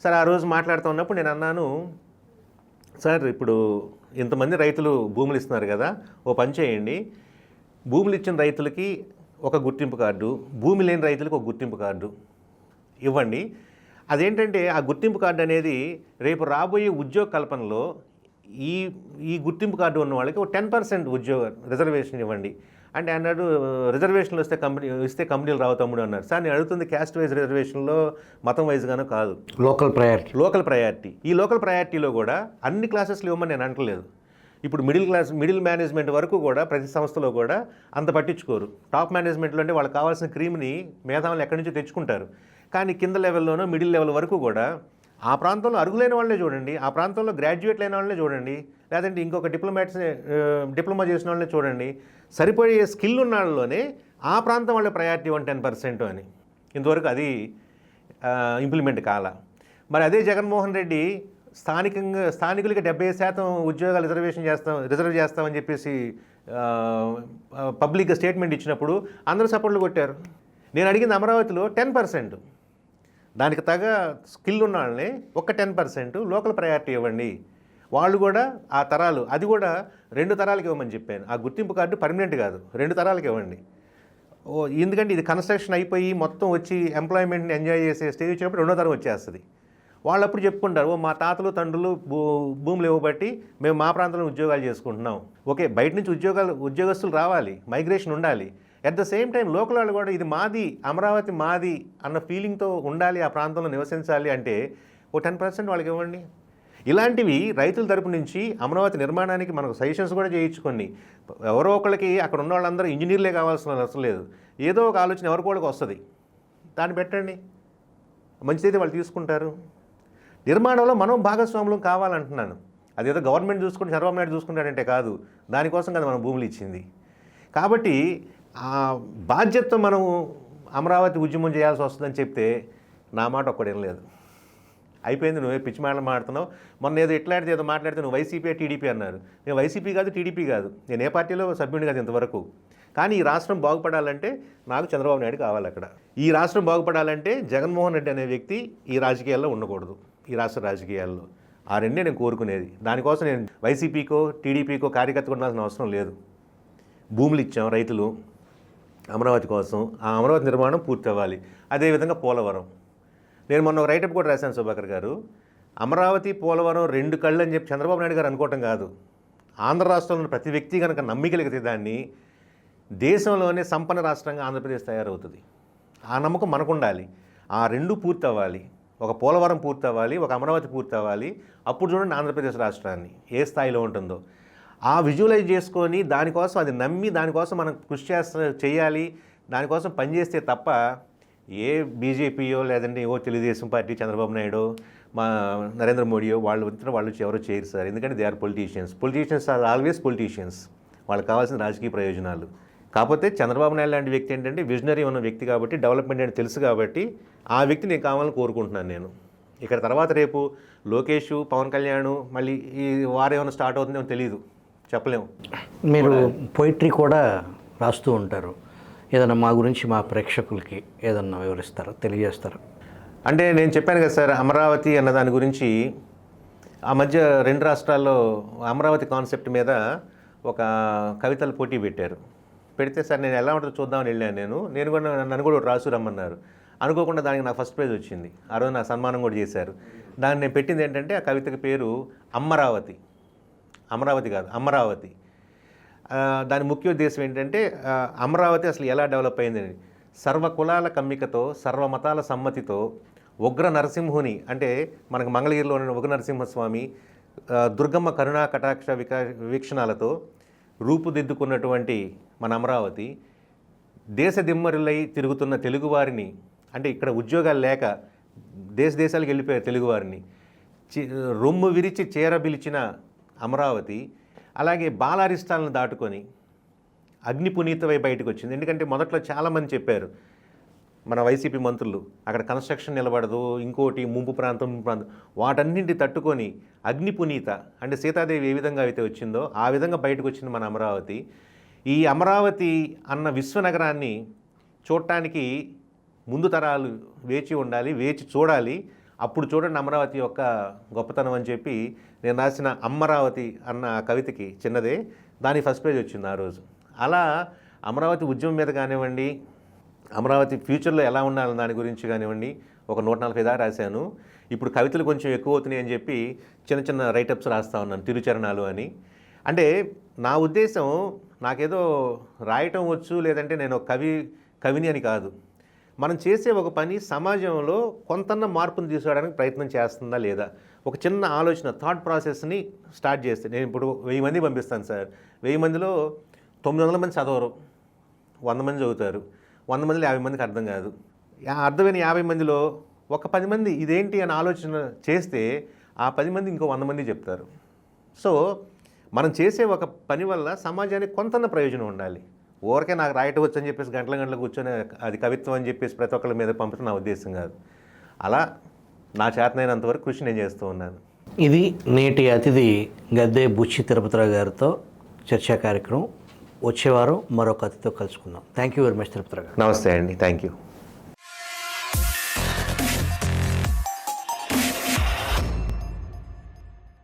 సార్ ఆ రోజు మాట్లాడుతూ ఉన్నప్పుడు నేను అన్నాను, సార్ ఇప్పుడు ఇంతమంది రైతులు భూములు ఇస్తున్నారు కదా, ఓ పని చేయండి, భూములు ఇచ్చిన రైతులకి ఒక గుర్తింపు కార్డు, భూమి లేని రైతులకు ఒక గుర్తింపు కార్డు ఇవ్వండి. అదేంటంటే ఆ గుర్తింపు కార్డు అనేది రేపు రాబోయే ఉద్యోగ కల్పనలో ఈ గుర్తింపు కార్డు ఉన్న వాళ్ళకి ఒక 10% ఉద్యోగ రిజర్వేషన్ ఇవ్వండి అంటే అన్నాడు. రిజర్వేషన్లు ఇస్తే కంపెనీలు రావు తమ్ముడు అన్నారు. సార్ నేను అడుగుతుంది క్యాస్ట్ వైజ్ రిజర్వేషన్లో మతం వైజ్గానో కాదు, లోకల్ ప్రయారిటీ. ఈ లోకల్ ప్రయారిటీలో కూడా అన్ని క్లాసెస్లు ఇవ్వమని నేను అంటలేదు. ఇప్పుడు మిడిల్ మేనేజ్మెంట్ వరకు కూడా ప్రతి సంస్థలో కూడా అంత పట్టించుకోరు. టాప్ మేనేజ్మెంట్లో అంటే వాళ్ళకి కావాల్సిన క్రీమ్ని మేధావులు ఎక్కడి నుంచో తెచ్చుకుంటారు. కానీ కింద లెవెల్లోనో మిడిల్ లెవెల్ వరకు కూడా ఆ ప్రాంతంలో అరుగులైన వాళ్ళనే చూడండి, ఆ ప్రాంతంలో గ్రాడ్యుయేట్ అయిన వాళ్ళనే చూడండి, లేదంటే ఇంకొక డిప్లొమా చేసిన వాళ్ళనే చూడండి. సరిపోయే స్కిల్ ఉన్న వాళ్ళలోనే ఆ ప్రాంతం వాళ్ళ ప్రయారిటీ 10% అని. ఇంతవరకు అది ఇంప్లిమెంట్ కాల. మరి అదే జగన్మోహన్ రెడ్డి స్థానికులకి 70% ఉద్యోగాలు రిజర్వ్ చేస్తామని చెప్పేసి పబ్లిక్గా స్టేట్మెంట్ ఇచ్చినప్పుడు అందరూ సపోర్ట్లు కొట్టారు. నేను అడిగింది అమరావతిలో 10%, దానికి తగ్గ స్కిల్ ఉన్న వాళ్ళని ఒక్క 10% లోకల్ ప్రయారిటీ ఇవ్వండి. వాళ్ళు కూడా ఆ తరాలు, అది కూడా 2 తరాలకి ఇవ్వమని చెప్పాను. ఆ గుర్తింపు కార్డు పర్మనెంట్ కాదు, 2 తరాలకి ఇవ్వండి. ఎందుకంటే ఇది కన్స్ట్రక్షన్ అయిపోయి మొత్తం వచ్చి ఎంప్లాయ్మెంట్ని ఎంజాయ్ చేసే స్టేజ్ వచ్చినప్పుడు 2వ తరం వచ్చేస్తుంది. వాళ్ళు అప్పుడు చెప్పుకుంటారు, మా తాతలు తండ్రులు భూములు ఇవ్వబట్టి మేము మా ప్రాంతంలో ఉద్యోగాలు చేసుకుంటున్నాం. ఓకే, బయట నుంచి ఉద్యోగస్తులు రావాలి, మైగ్రేషన్ ఉండాలి. At the same time local వాళ్ళు కూడా ఇది మాది, అమరావతి మాది అన్న ఫీలింగ్తో ఉండాలి, ఆ ప్రాంతంలో నివసించాలి అంటే ఓ 10% వాళ్ళకి ఇవ్వండి. ఇలాంటివి రైతుల తరపు నుంచి అమరావతి నిర్మాణానికి మనకు సజెషన్స్ కూడా చేయించుకోండి. ఎవరో ఒకళ్ళకి అక్కడ ఉన్న వాళ్ళందరూ ఇంజనీర్లే కావాల్సిన అవసరం లేదు, ఏదో ఒక ఆలోచన ఎవరికోళ్ళకి వస్తుంది, దాన్ని పెట్టండి, మంచిదైతే వాళ్ళు తీసుకుంటారు. నిర్మాణంలో మనం భాగస్వాములం కావాలంటున్నాను. అదేదో గవర్నమెంట్ చూసుకుంటే చంద్రబాబు నాయుడు చూసుకుంటాడంటే కాదు, దానికోసం కదా మనం భూములు ఇచ్చింది. కాబట్టి ఆ బాధ్యతతో మనం అమరావతి ఉద్యమం చేయాల్సి వస్తుందని చెప్తే నా మాట ఒక్కడేం లేదు. అయిపోయింది, నువ్వే పిచ్చి మాటలు మాడుతున్నావు. మొన్న ఏదో మాట్లాడితే నువ్వు వైసీపీ టీడీపీ అన్నారు. నేను వైసీపీ కాదు, టీడీపీ కాదు, నేను ఏ పార్టీలో సభ్యుడిని కాదు ఇంతవరకు. కానీ ఈ రాష్ట్రం బాగుపడాలంటే నాకు చంద్రబాబు నాయుడు కావాలి. అక్కడ ఈ రాష్ట్రం బాగుపడాలంటే జగన్మోహన్ రెడ్డి అనే వ్యక్తి ఈ రాజకీయాల్లో ఉండకూడదు, ఈ రాష్ట్ర రాజకీయాల్లో. ఆ రెండే నేను కోరుకునేది. దానికోసం నేను వైసీపీకో టీడీపీకో కార్యకర్త ఉండాల్సిన అవసరం లేదు. భూములు ఇచ్చాం రైతులు అమరావతి కోసం, ఆ అమరావతి నిర్మాణం పూర్తి అవ్వాలి. అదేవిధంగా పోలవరం, నేను మొన్న ఒక రైటప్ కూడా రాశాను సుభాకర్ గారు. అమరావతి పోలవరం 2 కళ్ళు అని చెప్పి చంద్రబాబు నాయుడు గారు అనుకోవటం కాదు. ఆంధ్ర రాష్ట్రంలో ప్రతి వ్యక్తి కనుక నమ్మికలిగితే దాన్ని దేశంలోనే సంపన్న రాష్ట్రంగా ఆంధ్రప్రదేశ్ తయారవుతుంది. ఆ నమ్మకం మనకు ఉండాలి. ఆ 2 పూర్తి అవ్వాలి. ఒక పోలవరం పూర్తి అవ్వాలి, ఒక అమరావతి పూర్తి అవ్వాలి. అప్పుడు చూడండి ఆంధ్రప్రదేశ్ రాష్ట్రాన్ని ఏ స్థాయిలో ఉంటుందో. ఆ విజువలైజ్ చేసుకొని దానికోసం అది నమ్మి దానికోసం మనం కృషి చేయాలి, దానికోసం పనిచేస్తే తప్ప ఏ బీజేపీయో లేదంటే తెలుగుదేశం పార్టీ చంద్రబాబు నాయుడు మా నరేంద్ర మోడీయో వాళ్ళు ఎవరో చేయరు సార్. ఎందుకంటే they are politicians are always politicians. వాళ్ళకి కావాల్సిన రాజకీయ ప్రయోజనాలు. కాకపోతే చంద్రబాబు నాయుడు లాంటి వ్యక్తి ఏంటంటే విజనరీ ఉన్న వ్యక్తి కాబట్టి, డెవలప్మెంట్ అంటే తెలుసు కాబట్టి ఆ వ్యక్తి నేను కావాలని కోరుకుంటున్నాను. నేను ఇక్కడ తర్వాత రేపు లోకేష్, పవన్ కళ్యాణ్ మళ్ళీ ఈ వారేమైనా స్టార్ట్ అవుతుందేమో తెలియదు, చెప్పలేము. మీరు పోయిటరీ కూడా రాస్తూ ఉంటారు. ఏదన్నా మా గురించి మా ప్రేక్షకులకి ఏదన్నా వివరిస్తారా, తెలియజేస్తారా? అంటే నేను చెప్పాను కదా సార్, అమరావతి అన్న దాని గురించి ఆ మధ్య 2 రాష్ట్రాల్లో అమరావతి కాన్సెప్ట్ మీద ఒక కవితలు పోటీ పెట్టారు. పెడితే సార్ నేను ఎలా ఉంటుందో చూద్దామని వెళ్ళాను. నేను కూడా నన్ను కూడా రాసు రమ్మన్నారు. అనుకోకుండా దానికి నాకు ఫస్ట్ ప్రైజ్ వచ్చింది. ఆ రోజు నాకు సన్మానం కూడా చేశారు. దాన్ని నేను పెట్టింది ఏంటంటే ఆ కవితకి పేరు అమరావతి. అమరావతి కాదు, అమరావతి. దాని ముఖ్య ఉద్దేశం ఏంటంటే అమరావతి అసలు ఎలా డెవలప్ అయిందని. సర్వ కులాల కమ్మికతో, సర్వ మతాల సమ్మతితో, ఉగ్ర నరసింహుని అంటే మనకు మంగళగిరిలో ఉన్న ఉగ్ర నరసింహస్వామి, దుర్గమ్మ కరుణా కటాక్ష వీక్షణాలతో రూపుదిద్దుకున్నటువంటి మన అమరావతి దేశ దిమ్మరులై తిరుగుతున్న తెలుగువారిని, అంటే ఇక్కడ ఉద్యోగాలు లేక దేశాలకు వెళ్ళిపోయారు తెలుగువారిని, రొమ్ము విరిచి చేరబిలిచిన అమరావతి అలాగే బాలారిష్టాలను దాటుకొని అగ్ని పునీతమై బయటకు వచ్చింది. ఎందుకంటే మొదట్లో చాలామంది చెప్పారు మన వైసీపీ మంత్రులు అక్కడ కన్స్ట్రక్షన్ నిలబడదు, ఇంకోటి ముంపు ప్రాంతం వాటన్నింటి తట్టుకొని అగ్ని పునీత అంటే సీతాదేవి ఏ విధంగా అయితే వచ్చిందో ఆ విధంగా బయటకు వచ్చింది మన అమరావతి. ఈ అమరావతి అన్న విశ్వనగరాన్ని చూడటానికి ముందు తరాలు వేచి ఉండాలి, వేచి చూడాలి. అప్పుడు చూడండి అమరావతి యొక్క గొప్పతనం అని చెప్పి నేను రాసిన అమరావతి అన్న కవితకి చిన్నదే దాని ఫస్ట్ పేజ్ వచ్చింది ఆ రోజు. అలా అమరావతి ఉద్యమం మీద కానివ్వండి, అమరావతి ఫ్యూచర్లో ఎలా ఉండాలని దాని గురించి కానివ్వండి ఒక 140 దాకా రాశాను. ఇప్పుడు కవితలు కొంచెం ఎక్కువ అవుతున్నాయి అని చెప్పి చిన్న చిన్న రైటప్స్ రాస్తూ ఉన్నాను, తిరుచరణాలు అని. అంటే నా ఉద్దేశం నాకేదో రాయటం వచ్చు లేదంటే నేను కవిని అని కాదు. మనం చేసే ఒక పని సమాజంలో కొంతన్న మార్పును తీసుకురావడానికి ప్రయత్నం చేస్తుందా లేదా, ఒక చిన్న ఆలోచన థాట్ ప్రాసెస్ని స్టార్ట్ చేస్తే. నేను ఇప్పుడు 1000 మంది పంపిస్తాను సార్, 1000 మందిలో 900 మంది చదవరు, 100 మంది చదువుతారు, 100 మందిలో 50 మందికి అర్థం కాదు. అర్థమైన 50 మందిలో ఒక 10 మంది ఇదేంటి అని ఆలోచన చేస్తే ఆ 10 మంది ఇంకో 100 మంది చెప్తారు. సో మనం చేసే ఒక పని వల్ల సమాజానికి కొంతన్న ప్రయోజనం ఉండాలి. ఊరికే నాకు రాయటం వచ్చు అని చెప్పేసి గంటల కూర్చొని అది కవిత్వం అని చెప్పేసి ప్రతి ఒక్కళ్ళ మీద పంపడం నా ఉద్దేశం కాదు. అలా నా చేతనైనంతవరకు కృషి నేను చేస్తూ ఉన్నాను. ఇది నేటి అతిథి గద్దె బుచ్చి తిరుపతిరావు గారితో చర్చా కార్యక్రమం. వచ్చేవారం మరొక అతిథితో కలుసుకుందాం. Thank you very much Tirupatirao గారు. నమస్తే అండి, థ్యాంక్ యూ.